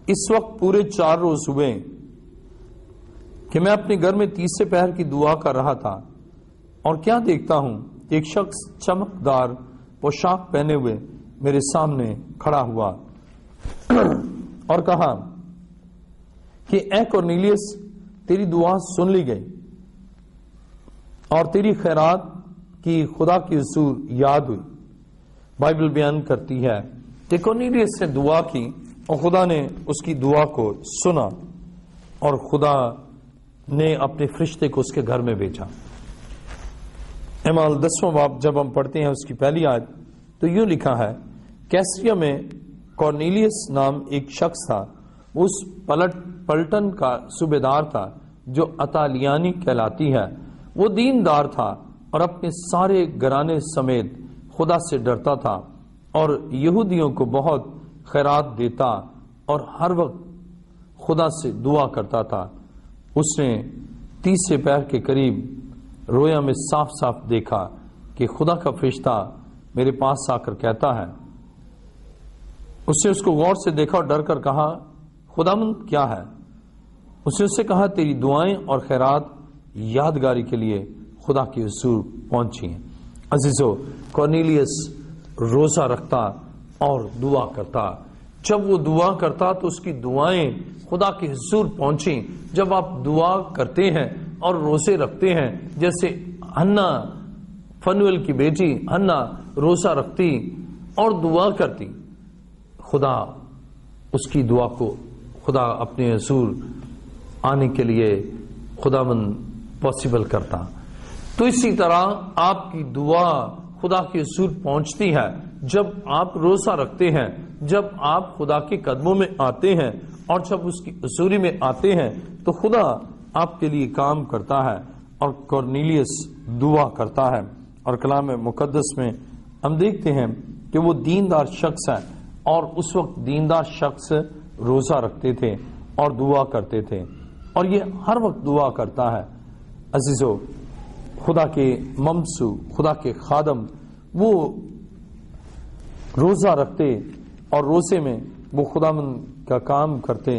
اس وقت پورے 4 روز ہوئے کہ میں اپنے گھر میں تیسرے پہر کی دعا کر رہا تھا، اور کیا دیکھتا ہوں کہ ایک شخص چمکدار پوشاک پہنے ہوئے میرے سامنے کھڑا ہوا اور کہا کہ اے کورنیلیس، تیری دعا سن لی گئی اور تیری خیرات کی خدا کی حضور یاد ہوئی۔ بائبل بیان کرتی ہے کہ کورنیلیس نے دعا کی اور خدا نے اس کی دعا کو سنا، اور خدا نے اپنے فرشتے کو اس کے گھر میں بھیجا۔ اعمال 10واں باب جب ہم پڑھتے ہیں اس کی پہلی آیت تو یوں لکھا ہے، کیسریا میں کورنیلیس نام ایک شخص تھا، اس پلٹن کا صوبیدار تھا جو اطالیانی کہلاتی ہے۔ وہ دیندار تھا اور اپنے سارے گھرانے سمیت خدا سے ڈرتا تھا، اور یہودیوں کو بہت خیرات دیتا اور ہر وقت خدا سے دعا کرتا تھا۔ اس نے تیسرے پہر کے قریب رویا میں صاف صاف دیکھا کہ خدا کا فرشتہ میرے پاس آ کر کہتا ہے۔ اس نے اس کو غور سے دیکھا اور ڈر کر کہا، خداوند کیا ہے؟ اس نے اس سے کہا، تیری دعائیں اور خیرات یادگاری کے لیے خدا کی حضور پہنچی ہیں۔ عزیزو، کورنیلیس روزہ رکھتا اور دعا کرتا۔ جب وہ دعا کرتا تو اس کی دعائیں خدا کی حضور پہنچیں۔ جب آپ دعا کرتے ہیں اور روزے رکھتے ہیں، جیسے ہنا فنویل کی بیٹی ہنا روزہ رکھتی اور دعا کرتی، خدا اس کی دعا کو خدا اپنے حضور آنے کے لیے خداوند پاسبل کرتا۔ تو اسی طرح آپ کی دعا خدا کے حضور پہنچتی ہے جب آپ روزہ رکھتے ہیں، جب آپ خدا کے قدموں میں آتے ہیں، اور جب اس کی حضوری میں آتے ہیں تو خدا آپ کے لیے کام کرتا ہے، اور کورنیلیس دعا کرتا ہے۔ اور کلام مقدس میں ہم دیکھتے ہیں کہ وہ دیندار شخص ہے، اور اس وقت دیندار شخص روزہ رکھتے تھے اور دعا کرتے تھے، اور یہ ہر وقت دعا کرتا ہے۔ عزیزو، خدا کے ممسو، خدا کے خادم، وہ روزہ رکھتے اور روزے میں وہ خداوند کا کام کرتے۔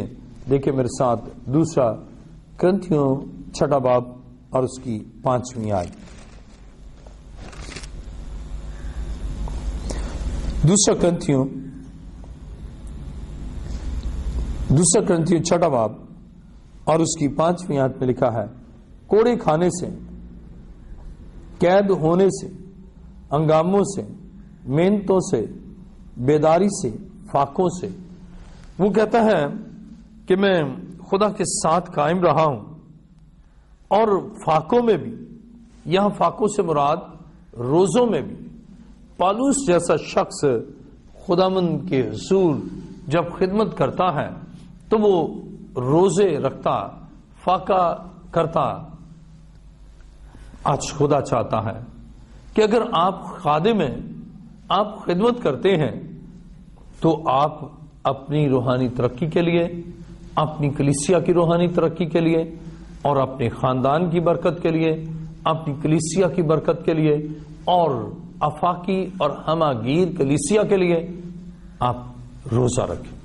دیکھیں میرے ساتھ دوسرا کرنتھیوں 6 باب اور اس کی 5ویں آیت۔ دوسرا کرنتھیوں 6 باب اور اس کی 5ویں آیت میں لکھا ہے، کوڑے کھانے سے، قید ہونے سے، ہنگاموں سے، محنتوں سے، بیداری سے، فاقوں سے۔ وہ کہتا ہے کہ میں خدا کے ساتھ قائم رہا ہوں، اور فاقوں میں بھی، یہاں فاقوں سے مراد روزوں میں بھی۔ پالوس جیسا شخص خداوند کے حضور جب خدمت کرتا ہے تو وہ روزے رکھتا، فاقہ کرتا۔ آج خدا چاہتا ہے کہ اگر آپ خادم ہیں، آپ خدمت کرتے ہیں، تو آپ اپنی روحانی ترقی کے لیے، اپنی کلیسیا کی روحانی ترقی کے لیے، اور اپنے خاندان کی برکت کے لیے، اپنی کلیسیا کی برکت کے لیے اور آفاقی اور ہماگیر کلیسیا کے لیے آپ روزہ رکھیں،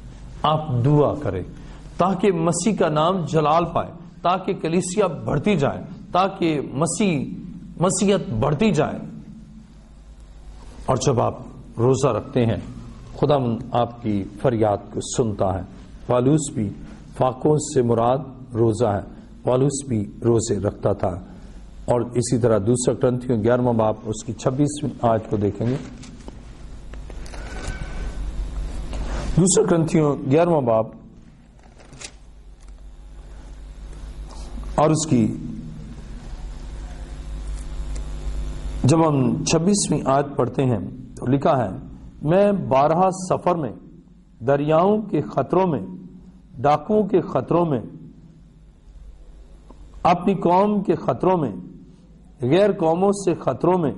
آپ دعا کریں تاکہ مسیح کا نام جلال پائے، تاکہ کلیسیا بڑھتی جائے، تاکہ مسیحیت بڑھتی جائے۔ اور جب آپ روزہ رکھتے ہیں خدا آپ کی فریاد کو سنتا ہے۔ پالوس بھی، فاقوں سے مراد روزہ ہے، پالوس بھی روزے رکھتا تھا۔ اور اسی طرح دوسرا کرنتھیوں 11واں باب اس کی 26ویں آیت کو دیکھیں گے۔ دوسرا کرنتھیوں 11واں باب اور اس کی جب ہم 26ویں آیت پڑھتے ہیں تو لکھا ہے، میں بارہا سفر میں، دریاؤں کے خطروں میں، ڈاکوؤں کے خطروں میں، اپنی قوم کے خطروں میں، غیر قوموں سے خطروں میں،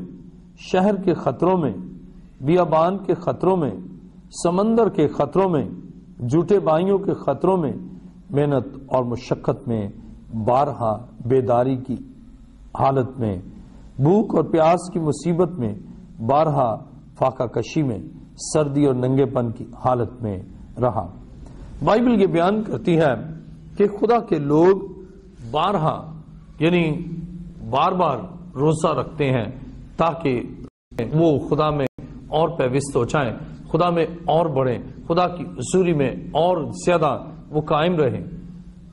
شہر کے خطروں میں، بیابان کے خطروں میں، سمندر کے خطروں میں، جھوٹے بھائیوں کے خطروں میں، محنت اور مشقت میں، بارہا بیداری کی حالت میں، بھوک اور پیاس کی مصیبت میں، بارہا فاقہ کشی میں، سردی اور ننگے پن کی حالت میں رہا۔ بائبل یہ بیان کرتی ہے کہ خدا کے لوگ بارہا یعنی بار بار روزہ رکھتے ہیں تاکہ وہ خدا میں اور پیوست ہو جائیں، خدا میں اور بڑھیں، خدا کی حضوری میں اور زیادہ وہ قائم رہیں۔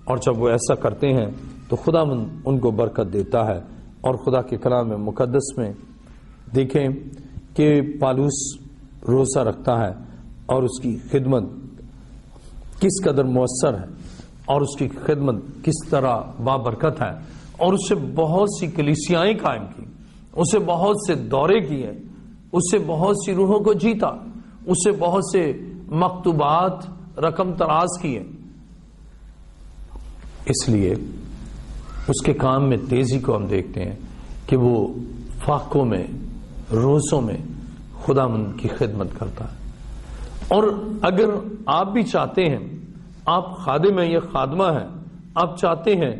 اور جب وہ ایسا کرتے ہیں تو خدا ان کو برکت دیتا ہے۔ اور خدا کے کلام مقدس میں دیکھیں کہ پالوس روزہ رکھتا ہے اور اس کی خدمت کس قدر مؤثر ہے اور اس کی خدمت کس طرح بابرکت ہے، اور اس سے بہت سی کلیسیائیں قائم کی، اس سے بہت سے دورے کیے، اس سے بہت سی روحوں کو جیتا، اس سے بہت سے مکتوبات رقم تراز کیے۔ اس لیے اس کے کام میں تیزی کو ہم دیکھتے ہیں کہ وہ فاقوں میں، روزوں میں خدا مند کی خدمت کرتا ہے۔ اور اگر آپ بھی چاہتے ہیں، آپ خادم ہیں یا خادمہ ہیں، آپ چاہتے ہیں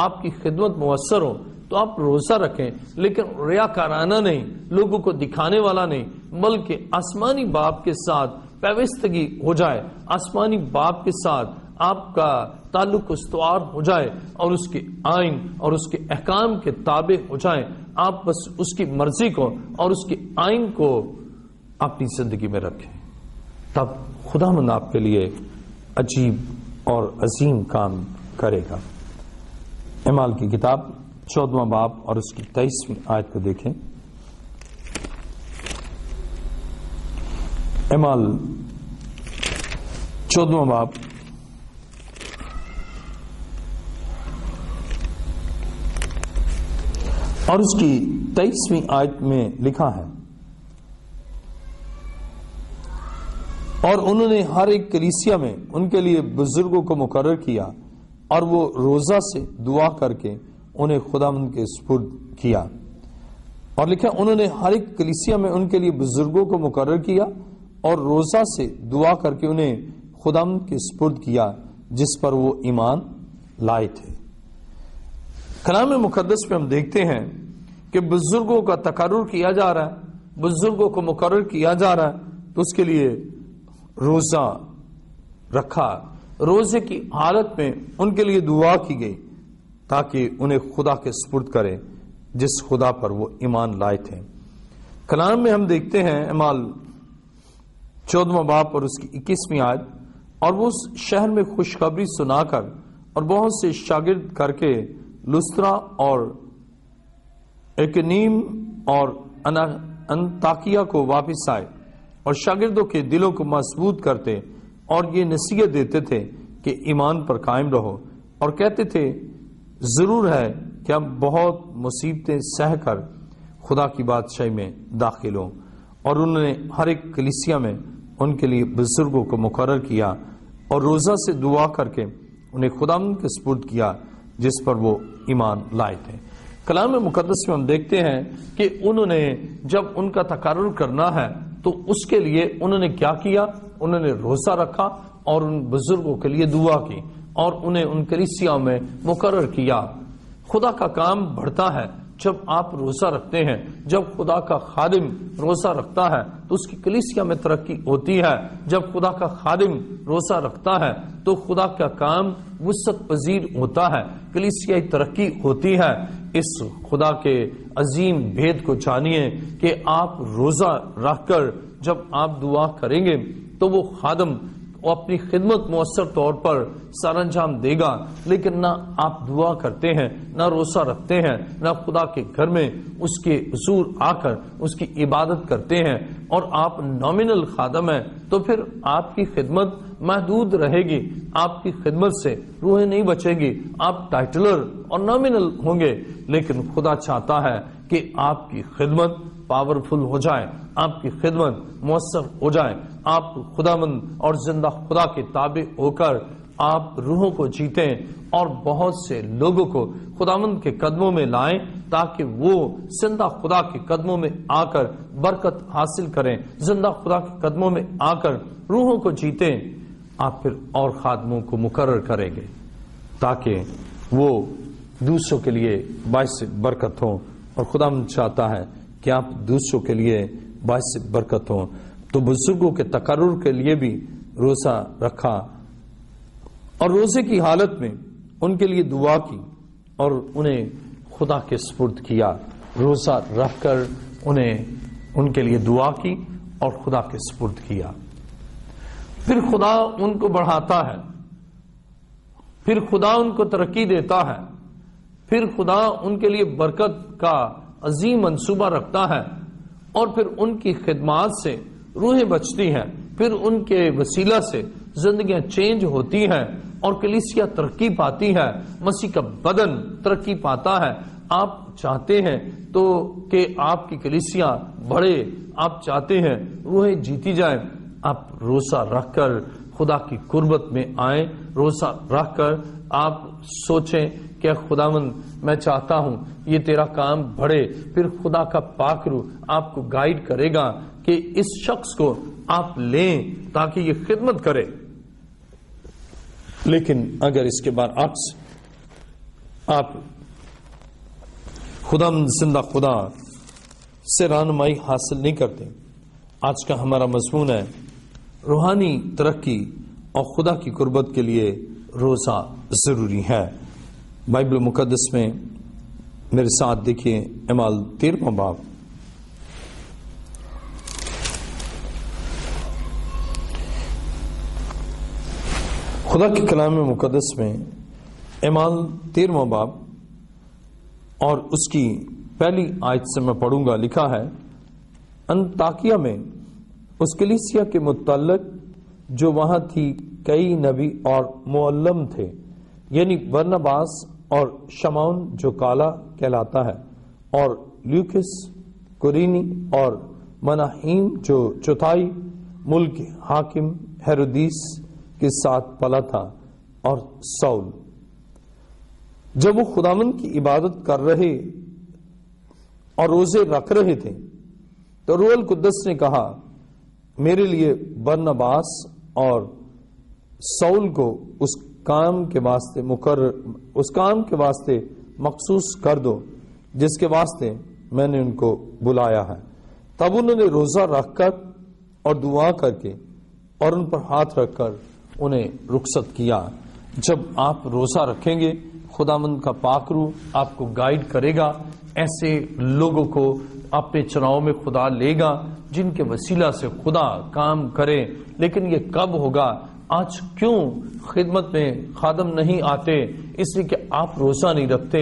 آپ کی خدمت مؤثر ہو تو آپ روزہ رکھیں، لیکن ریاکارانہ نہیں، لوگوں کو دکھانے والا نہیں، بلکہ آسمانی باپ کے ساتھ پیوستگی ہو جائے، آسمانی باپ کے ساتھ آپ کا تعلق استوار ہو جائے اور اس کے آئین اور اس کے احکام کے تابع ہو جائیں۔ آپ بس اس کی مرضی کو اور اس کے آئین کو اپنی زندگی میں رکھیں، تب خدا مند آپ کے لیے عجیب اور عظیم کام کرے گا۔ اعمال کی کتاب 14واں باب اور اس کی 23ویں آیت کو دیکھیں۔ اعمال 14واں باب اور اس کی 23ویں آیت میں لکھا ہے، اور انہوں نے ہر ایک کلیسیا میں ان کے لیے بزرگوں کو مقرر کیا، اور وہ روزہ سے دعا کر کے انہیں خداوند کے سپرد کیا۔ اور لکھا انہوں نے ہر ایک کلیسیا میں ان کے لیے بزرگوں کو مقرر کیا اور روزہ سے دعا کر کے انہیں خداوند کے سپرد کیا جس پر وہ ایمان لائے تھے۔ کلام مقدس میں ہم دیکھتے ہیں کہ بزرگوں کا تقرر کیا جا رہا ہے، بزرگوں کو مقرر کیا جا رہا ہے، تو اس کے لیے روزہ رکھا، روزے کی حالت میں ان کے لیے دعا کی گئی تاکہ انہیں خدا کے سپرد کرے جس خدا پر وہ ایمان لائے تھے۔ کلام میں ہم دیکھتے ہیں اعمال 14واں باب اور اس کی 21ویں آیت، اور وہ اس شہر میں خوشخبری سنا کر اور بہت سے شاگرد کر کے لسترا اور ایکنیم اور انطاکیہ کو واپس آئے، اور شاگردوں کے دلوں کو مضبوط کرتے اور یہ نصیحت دیتے تھے کہ ایمان پر قائم رہو، اور کہتے تھے ضرور ہے کہ ہم بہت مصیبتیں سہ کر خدا کی بادشاہی میں داخل ہوں۔ اور انہوں نے ہر ایک کلیسیا میں ان کے لیے بزرگوں کو مقرر کیا اور روزہ سے دعا کر کے انہیں خداوند کے سپرد کیا جس پر وہ ایمان لائے تھے۔ کلام مقدس میں ہم دیکھتے ہیں کہ انہوں نے جب ان کا تقرر کرنا ہے تو اس کے لیے انہوں نے کیا کیا، انہوں نے روزہ رکھا اور ان بزرگوں کے لیے دعا کی اور انہیں ان کلیسیاں میں مقرر کیا خدا کا کام بڑھتا ہے جب آپ روزہ رکھتے ہیں. جب خدا کا خادم روزہ رکھتا ہے تو اس کی کلیسیا میں ترقی ہوتی ہے. جب خدا کا خادم روزہ رکھتا ہے تو خدا کا کام وسعت پذیر ہوتا ہے، کلیسیائی ترقی ہوتی ہے. اس خدا کے عظیم بھید کو جانیے کہ آپ روزہ رکھ کر جب آپ دعا کریں گے تو وہ خادم وہ اپنی خدمت مؤثر طور پر سر انجام دے گا، لیکن نہ آپ دعا کرتے ہیں، نہ روزہ رکھتے ہیں، نہ خدا کے گھر میں اس کے حضور آ کر اس کی عبادت کرتے ہیں، اور آپ نامنل خادم ہیں، تو پھر آپ کی خدمت محدود رہے گی. آپ کی خدمت سے روحیں نہیں بچے گی، آپ ٹائٹلر اور نامنل ہوں گے. لیکن خدا چاہتا ہے کہ آپ کی خدمت پاورفل ہو جائے، آپ کی خدمت مؤثر ہو جائے، آپ خداوند اور زندہ خدا کے تابع ہو کر آپ روحوں کو جیتیں اور بہت سے لوگوں کو خداوند کے قدموں میں لائیں تاکہ وہ زندہ خدا کے قدموں میں آ کر برکت حاصل کریں، زندہ خدا کے قدموں میں آ کر روحوں کو جیتیں. آپ پھر اور خادموں کو مقرر کریں گے تاکہ وہ دوسروں کے لیے باعث برکت ہوں، اور خداوند چاہتا ہے کہ آپ دوسروں کے لیے باعث برکت ہوں. تو بزرگوں کے تقرر کے لیے بھی روزہ رکھا، اور روزے کی حالت میں ان کے لیے دعا کی اور انہیں خدا کے سپرد کیا. روزہ رکھ کر ان کے لیے دعا کی اور خدا کے سپرد کیا. پھر خدا ان کو بڑھاتا ہے، پھر خدا ان کو ترقی دیتا ہے، پھر خدا ان کے لیے برکت کا عظیم منصوبہ رکھتا ہے، اور پھر ان کی خدمات سے روحیں بچتی ہیں، پھر ان کے وسیلہ سے زندگیاں چینج ہوتی ہیں اور کلیسیا ترقی پاتی ہے، مسیح کا بدن ترقی پاتا ہے. آپ چاہتے ہیں تو کہ آپ کی کلیسیا بڑھے، آپ چاہتے ہیں روحیں جیتی جائیں، آپ روزہ رکھ کر خدا کی قربت میں آئیں. روزہ رکھ کر آپ سوچیں کہ خداوند میں چاہتا ہوں یہ تیرا کام بڑھے. پھر خدا کا پاک روح آپ کو گائیڈ کرے گا کہ اس شخص کو آپ لیں تاکہ یہ خدمت کرے. لیکن اگر اس کے برعکس آپ خداوند زندہ خدا سے رہنمائی حاصل نہیں کرتے. آج کا ہمارا مضمون ہے روحانی ترقی اور خدا کی قربت کے لیے روزہ ضروری ہے. بائبل مقدس میں میرے ساتھ دیکھیے اعمال 13واں باب. خدا کے کلام مقدس میں اعمال 13واں باب اور اس کی پہلی آیت سے میں پڑھوں گا. لکھا ہے انطاکیہ میں اس کلیسیا کے متعلق جو وہاں تھی کئی نبی اور معلم تھے، یعنی برنباس اور شمعون جو کالا کہلاتا ہے، اور لیوکس قرینی، اور مناہیم جو چوتھائی ملک حاکم ہیرودیس کے ساتھ پلا تھا، اور سول. جب وہ خداوند کی عبادت کر رہے اور روزے رکھ رہے تھے تو روح القدس نے کہا میرے لیے برنباس اور سول کو اس کام کے واسطے مخصوص کر دو جس کے واسطے میں نے ان کو بلایا ہے. تب انہوں نے روزہ رکھ کر اور دعا کر کے اور ان پر ہاتھ رکھ کر انہیں رخصت کیا. جب آپ روزہ رکھیں گے خداوند کا پاک روح آپ کو گائیڈ کرے گا. ایسے لوگوں کو اپنے چناؤ میں خدا لے گا جن کے وسیلہ سے خدا کام کرے. لیکن یہ کب ہوگا؟ آج کیوں خدمت میں خادم نہیں آتے؟ اس لیے کہ آپ روزہ نہیں رکھتے.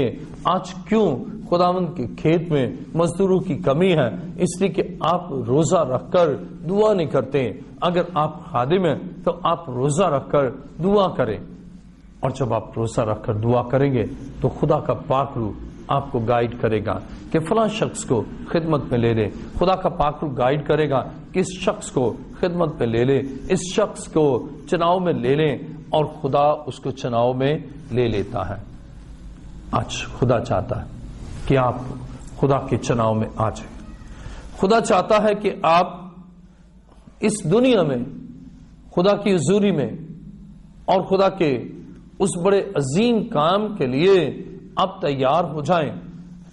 آج کیوں خداوند کے کھیت میں مزدوروں کی کمی ہے؟ اس لیے کہ آپ روزہ رکھ کر دعا نہیں کرتے. اگر آپ خادم ہیں تو آپ روزہ رکھ کر دعا کریں، اور جب آپ روزہ رکھ کر دعا کریں گے تو خدا کا پاک روح آپ کو گائیڈ کرے گا کہ فلاں شخص کو خدمت میں لے لے. خدا کا پاک روح گائیڈ کرے گا کہ اس شخص کو خدمت میں لے لے، اس شخص کو چناؤ میں لے لیں، اور خدا اس کو چناؤ میں لے لیتا ہے. آج خدا چاہتا ہے کہ آپ خدا کے چناؤ میں آ جائیں. خدا چاہتا ہے کہ آپ اس دنیا میں خدا کی حضوری میں اور خدا کے اس بڑے عظیم کام کے لیے آپ تیار ہو جائیں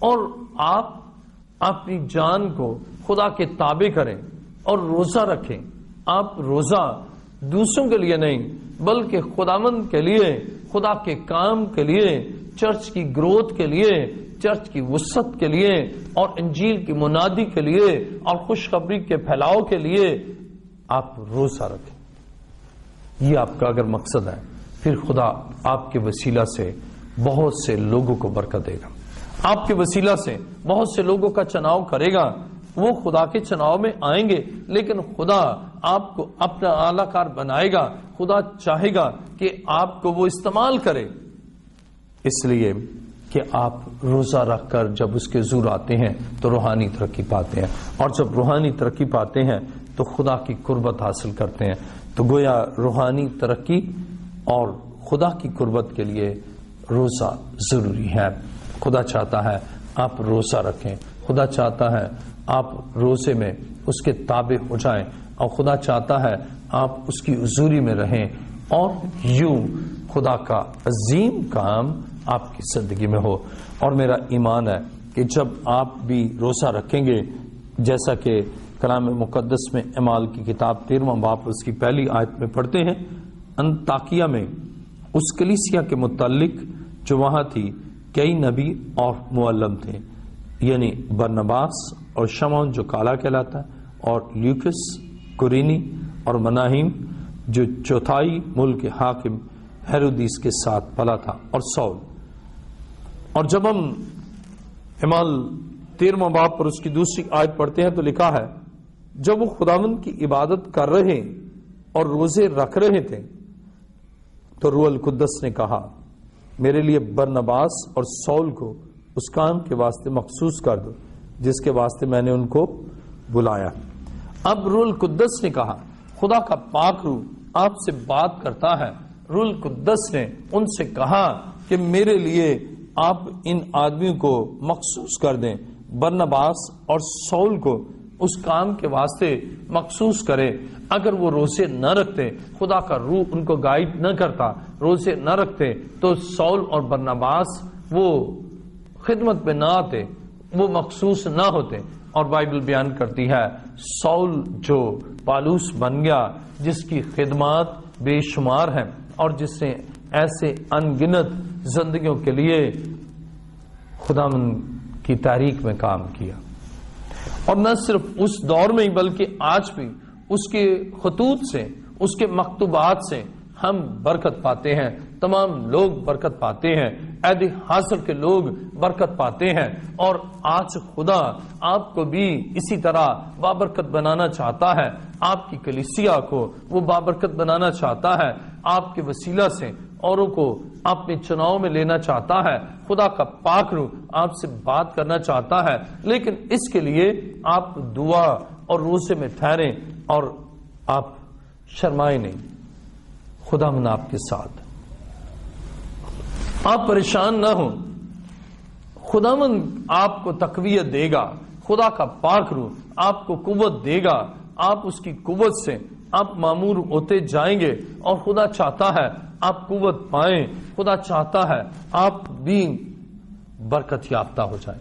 اور آپ اپنی جان کو خدا کے تابع کریں اور روزہ رکھیں. آپ روزہ دوسروں کے لیے نہیں بلکہ خداوند کے لیے، خدا کے کام کے لیے، چرچ کی گروتھ کے لیے، چرچ کی وسعت کے لیے اور انجیل کی منادی کے لیے اور خوشخبری کے پھیلاؤ کے لیے آپ روزہ رکھیں. یہ آپ کا اگر مقصد ہے پھر خدا آپ کے وسیلہ سے بہت سے لوگوں کو برکت دے گا. آپ کے وسیلہ سے بہت سے لوگوں کا چناؤ کرے گا. وہ خدا کے چناؤ میں آئیں گے لیکن خدا آپ کو اپنا اعلیٰ کار بنائے گا. خدا چاہے گا کہ آپ کو وہ استعمال کرے، اس لیے کہ آپ روزہ رکھ کر جب اس کے حضور آتے ہیں تو روحانی ترقی پاتے ہیں، اور جب روحانی ترقی پاتے ہیں تو خدا کی قربت حاصل کرتے ہیں. تو گویا روحانی ترقی اور خدا کی قربت کے لیے روزہ ضروری ہے. خدا چاہتا ہے آپ روزہ رکھیں، خدا چاہتا ہے آپ روزے میں اس کے تابع ہو جائیں، اور خدا چاہتا ہے آپ اس کی حضوری میں رہیں، اور یوں خدا کا عظیم کام آپ کی زندگی میں ہو. اور میرا ایمان ہے کہ جب آپ بھی روزہ رکھیں گے، جیسا کہ کلام مقدس میں اعمال کی کتاب 13واں باب اس کی پہلی آیت میں پڑھتے ہیں، انطاکیہ میں اس کلیسیا کے متعلق جو وہاں تھی کئی نبی اور معلم تھے، یعنی برنباس اور شمعون جو کالا کہلاتا ہے، اور لیوکس قرینی اور مناہیم جو چوتھائی ملک کے حاکم ہیرودیس کے ساتھ پلا تھا، اور سول. اور جب ہم اعمال 13واں باب پر اس کی دوسری آیت پڑھتے ہیں تو لکھا ہے، جب وہ خداوند کی عبادت کر رہے اور روزے رکھ رہے تھے تو روح القدس نے کہا، میرے لیے برنباس اور سول کو اس کام کے واسطے مخصوص کر دو جس کے واسطے میں نے ان کو بلایا. اب روح القدس نے کہا، خدا کا پاک روح آپ سے بات کرتا ہے. روح القدس نے ان سے کہا کہ میرے لیے آپ ان آدمیوں کو مخصوص کر دیں، برنباس اور سول کو اس کام کے واسطے مخصوص کرے. اگر وہ روزے نہ رکھتے، خدا کا روح ان کو گائیڈ نہ کرتا، روزے نہ رکھتے، تو سول اور برنباس وہ خدمت میں نہ آتے، وہ مخصوص نہ ہوتے. اور بائبل بیان کرتی ہے سول جو پالوس بن گیا، جس کی خدمات بے شمار ہیں اور جس نے ایسے ان گنت زندگیوں کے لیے خداوند کی تحریک میں کام کیا. اور نہ صرف اس دور میں ہی بلکہ آج بھی اس کے خطوط سے، اس کے مکتوبات سے ہم برکت پاتے ہیں. تمام لوگ برکت پاتے ہیں، عہد حاضر کے لوگ برکت پاتے ہیں. اور آج خدا آپ کو بھی اسی طرح بابرکت بنانا چاہتا ہے. آپ کی کلیسیا کو وہ بابرکت بنانا چاہتا ہے. آپ کے وسیلہ سے اوروں کو اپنے چناؤ میں لینا چاہتا ہے. خدا کا پاک روح آپ سے بات کرنا چاہتا ہے، لیکن اس کے لیے آپ دعا اور روزے میں ٹھہریں اور آپ شرمائیں نہیں. خدا من آپ کے ساتھ، آپ پریشان نہ ہوں. خداوند آپ کو تقویت دے گا. خدا کا پاک روح آپ کو قوت دے گا. آپ اس کی قوت سے آپ معمور ہوتے جائیں گے، اور خدا چاہتا ہے آپ قوت پائیں. خدا چاہتا ہے آپ بھی برکت یافتہ ہو جائیں.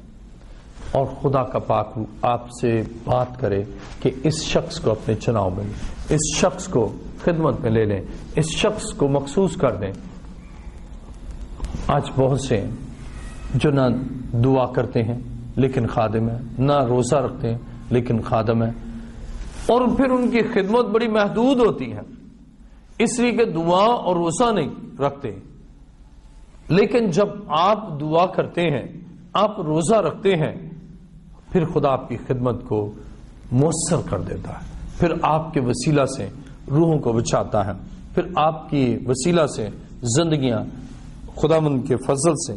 اور خدا کا پاک روح آپ سے بات کرے کہ اس شخص کو اپنے چناؤ میں لیں، اس شخص کو خدمت میں لے لیں، اس شخص کو مخصوص کر دیں. آج بہت سے جو نہ دعا کرتے ہیں لیکن خادم ہیں، نہ روزہ رکھتے ہیں لیکن خادم ہیں، اور پھر ان کی خدمت بڑی محدود ہوتی ہے اس لیے کہ دعا اور روزہ نہیں رکھتے. لیکن جب آپ دعا کرتے ہیں، آپ روزہ رکھتے ہیں، پھر خدا آپ کی خدمت کو مؤثر کر دیتا ہے. پھر آپ کے وسیلہ سے روحوں کو بچاتا ہے. پھر آپ کی وسیلہ سے زندگیاں خداوند کے فضل سے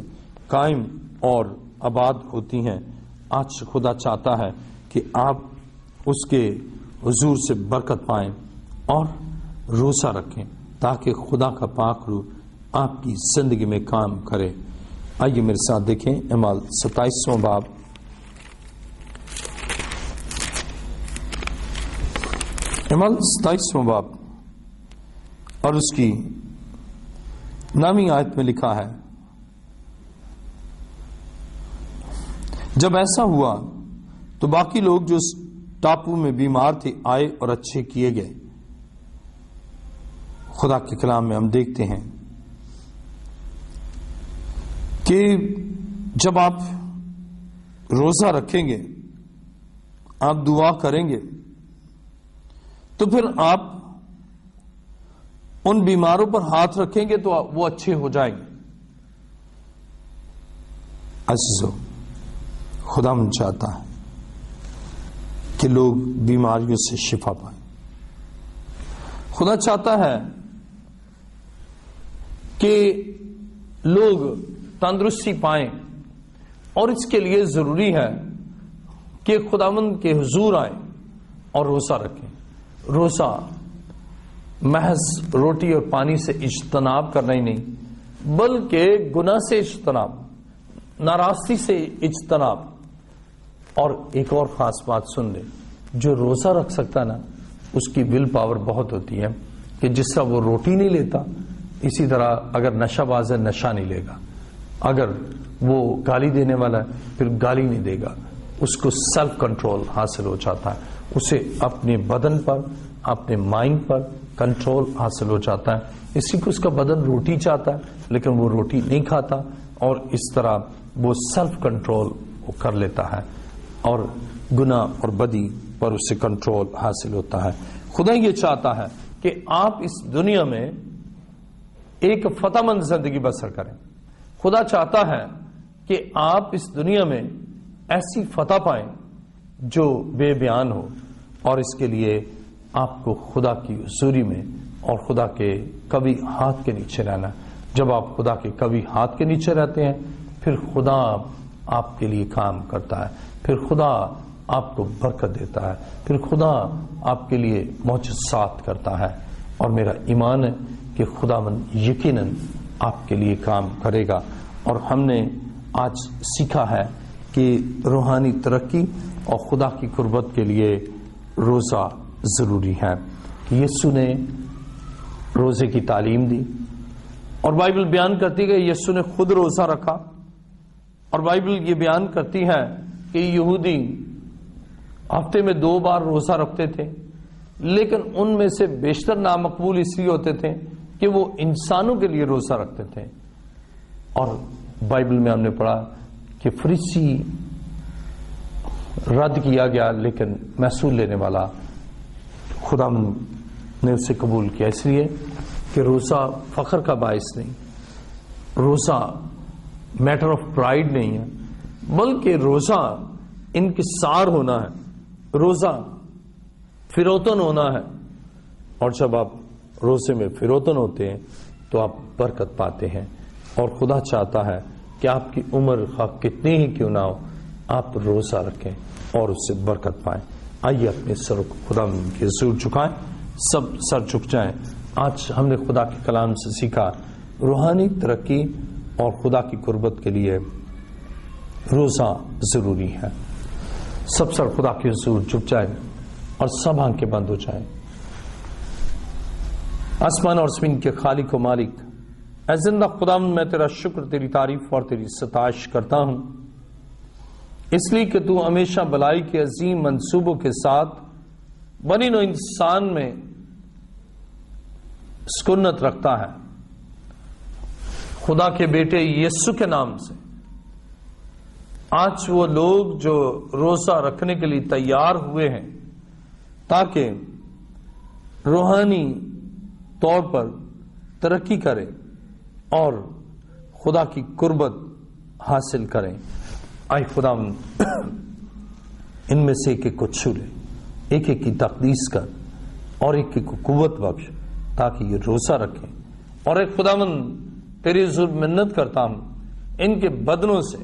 قائم اور آباد ہوتی ہیں. آج خدا چاہتا ہے کہ آپ اس کے حضور سے برکت پائیں اور روزہ رکھیں تاکہ خدا کا پاک روح آپ کی زندگی میں کام کرے. آئیے میرے ساتھ دیکھیں اعمال 27واں باب. اعمال 27واں باب اور اس کی 9ویں آیت میں لکھا ہے، جب ایسا ہوا تو باقی لوگ جو اس ٹاپو میں بیمار تھے آئے اور اچھے کیے گئے۔ خدا کے کلام میں ہم دیکھتے ہیں کہ جب آپ روزہ رکھیں گے، آپ دعا کریں گے، تو پھر آپ ان بیماروں پر ہاتھ رکھیں گے تو وہ اچھے ہو جائیں گے۔ عزیزو، خدا من چاہتا ہے کہ لوگ بیماریوں سے شفا پائیں۔ خدا چاہتا ہے کہ لوگ تندرستی پائیں، اور اس کے لیے ضروری ہے کہ خداوند کے حضور آئیں اور روزہ رکھیں۔ روزہ محض روٹی اور پانی سے اجتناب کرنا ہی نہیں، بلکہ گناہ سے اجتناب، ناراستی سے اجتناب۔ اور ایک اور خاص بات سن لیں، جو روزہ رکھ سکتا نا، اس کی ول پاور بہت ہوتی ہے کہ جس طرح وہ روٹی نہیں لیتا، اسی طرح اگر نشہ باز ہے نشہ نہیں لے گا، اگر وہ گالی دینے والا ہے پھر گالی نہیں دے گا، اس کو سیلف کنٹرول حاصل ہو جاتا ہے، اسے اپنے بدن پر، اپنے مائنڈ پر کنٹرول حاصل ہو جاتا ہے۔ اسی کو اس کا بدن روٹی چاہتا ہے لیکن وہ روٹی نہیں کھاتا، اور اس طرح وہ سیلف کنٹرول وہ کر لیتا ہے، اور گناہ اور بدی پر اسے کنٹرول حاصل ہوتا ہے۔ خدا یہ چاہتا ہے کہ آپ اس دنیا میں ایک فتح مند زندگی بسر کریں۔ خدا چاہتا ہے کہ آپ اس دنیا میں ایسی فتح پائیں جو بے بیان ہو، اور اس کے لیے آپ کو خدا کی حضوری میں اور خدا کے کبھی ہاتھ کے نیچے رہنا۔ جب آپ خدا کے کبھی ہاتھ کے نیچے رہتے ہیں، پھر خدا آپ کے لیے کام کرتا ہے، پھر خدا آپ کو برکت دیتا ہے، پھر خدا آپ کے لیے معجزات کرتا ہے۔ اور میرا ایمان ہے کہ خداوند یقیناً آپ کے لیے کام کرے گا۔ اور ہم نے آج سیکھا ہے کہ روحانی ترقی اور خدا کی قربت کے لیے روزہ ضروری ہے۔ یسوع نے روزے کی تعلیم دی، اور بائبل بیان کرتی ہے کہ یسوع نے خود روزہ رکھا، اور بائبل یہ بیان کرتی ہے کہ یہودی ہفتے میں 2 بار روزہ رکھتے تھے، لیکن ان میں سے بیشتر نامقبول اس لیے ہوتے تھے کہ وہ انسانوں کے لیے روزہ رکھتے تھے۔ اور بائبل میں ہم نے پڑھا کہ فریسی رد کیا گیا، لیکن محصول لینے والا خدا نے اسے قبول کیا، اس لیے کہ روزہ فخر کا باعث نہیں، روزہ میٹر آف پرائیڈ نہیں ہے، بلکہ روزہ انکسار ہونا ہے، روزہ فروتن ہونا ہے۔ اور جب آپ روزے میں فروتن ہوتے ہیں تو آپ برکت پاتے ہیں، اور خدا چاہتا ہے کہ آپ کی عمر خواہ کتنی ہی کیوں نہ ہو، آپ روزہ رکھیں اور اس سے برکت پائیں۔ آئیے اپنے سر کو خدا کے حضور جھکائیں، سب سر جھک جائیں۔ آج ہم نے خدا کے کلام سے سیکھا روحانی ترقی اور خدا کی قربت کے لیے روزہ ضروری ہے۔ سب سر خدا کے حضور جھک جائیں اور سب آنکھیں بند ہو جائیں۔ آسمان اور زمین کے خالق و مالک، اے زندہ خدا، میں تیرا شکر، تیری تعریف اور تیری ستائش کرتا ہوں، اس لیے کہ تو ہمیشہ بھلائی کے عظیم منصوبوں کے ساتھ بنی نوع انسان میں سکونت رکھتا ہے۔ خدا کے بیٹے یسوع کے نام سے آج وہ لوگ جو روزہ رکھنے کے لیے تیار ہوئے ہیں تاکہ روحانی طور پر ترقی کریں اور خدا کی قربت حاصل کریں، آئے خدا ان میں سے ایک ایک کو چھو لے، ایک ایک کی تقدیس کر اور ایک ایک کو قوت بخش تاکہ یہ روزہ رکھیں۔ اور ایک خداوند تیری حضور منت کرتا ہوں، ان کے بدنوں سے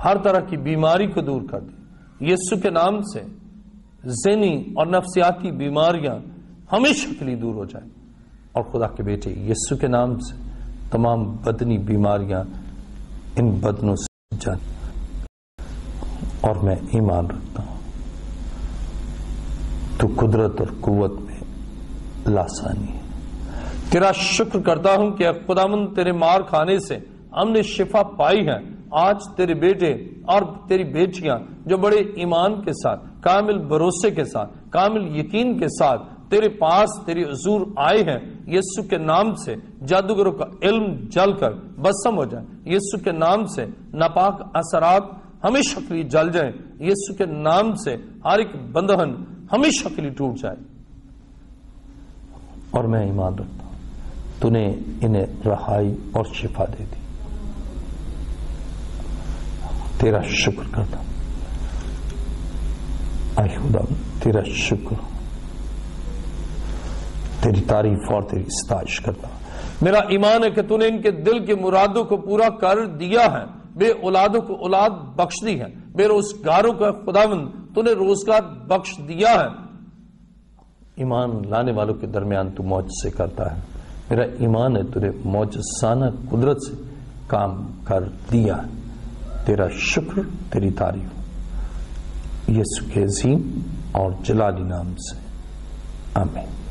ہر طرح کی بیماری کو دور کر دے، یسوع کے نام سے ذہنی اور نفسیاتی بیماریاں ہمیشہ کے لیے دور ہو جائیں، اور خدا کے بیٹے یسوع کے نام سے تمام بدنی بیماریاں ان بدنوں سے جائیں۔ اور میں ایمان رکھتا ہوں تو قدرت اور قوت میں لاسانی ہے۔ تیرا شکر کرتا ہوں کہ خداوند تیرے مار کھانے سے ہم نے شفا پائی ہے، آج تیرے بیٹے اور تیری بیٹیاں جو بڑے ایمان کے ساتھ، کامل بھروسے کے ساتھ، کامل یقین کے ساتھ تیرے پاس تیری حضور آئے ہیں، یسوع کے نام سے جادوگروں کا علم جل کر بسم ہو جائے، یسوع کے نام سے ناپاک اثرات ہمیشہ کے لیے جل جائیں، یسوع کے نام سے ہر ایک بندھن ہمیشہ کے لیے ٹوٹ جائے۔ اور میں ایمان رکھتا ہوں تو نے انہیں رہائی اور شفا دے دی۔ تیرا شکر کرتا ہوں اے خدا، تیرا شکر، تیری تعریف اور تیری ستائش کرتا ہوں۔ میرا ایمان ہے کہ تو نے ان کے دل کے مرادوں کو پورا کر دیا ہے، بے اولادوں کو اولاد بخش دی ہے، بے روزگاروں کا خداوند تو نے روزگار بخش دیا ہے۔ ایمان لانے والوں کے درمیان تو معجزے کرتا ہے، میرا ایمان ہے تو نے معجزانہ قدرت سے کام کر دیا ہے۔ تیرا شکر، تیری تعریف، یسوع کے عظیم اور جلالی نام سے، آمین۔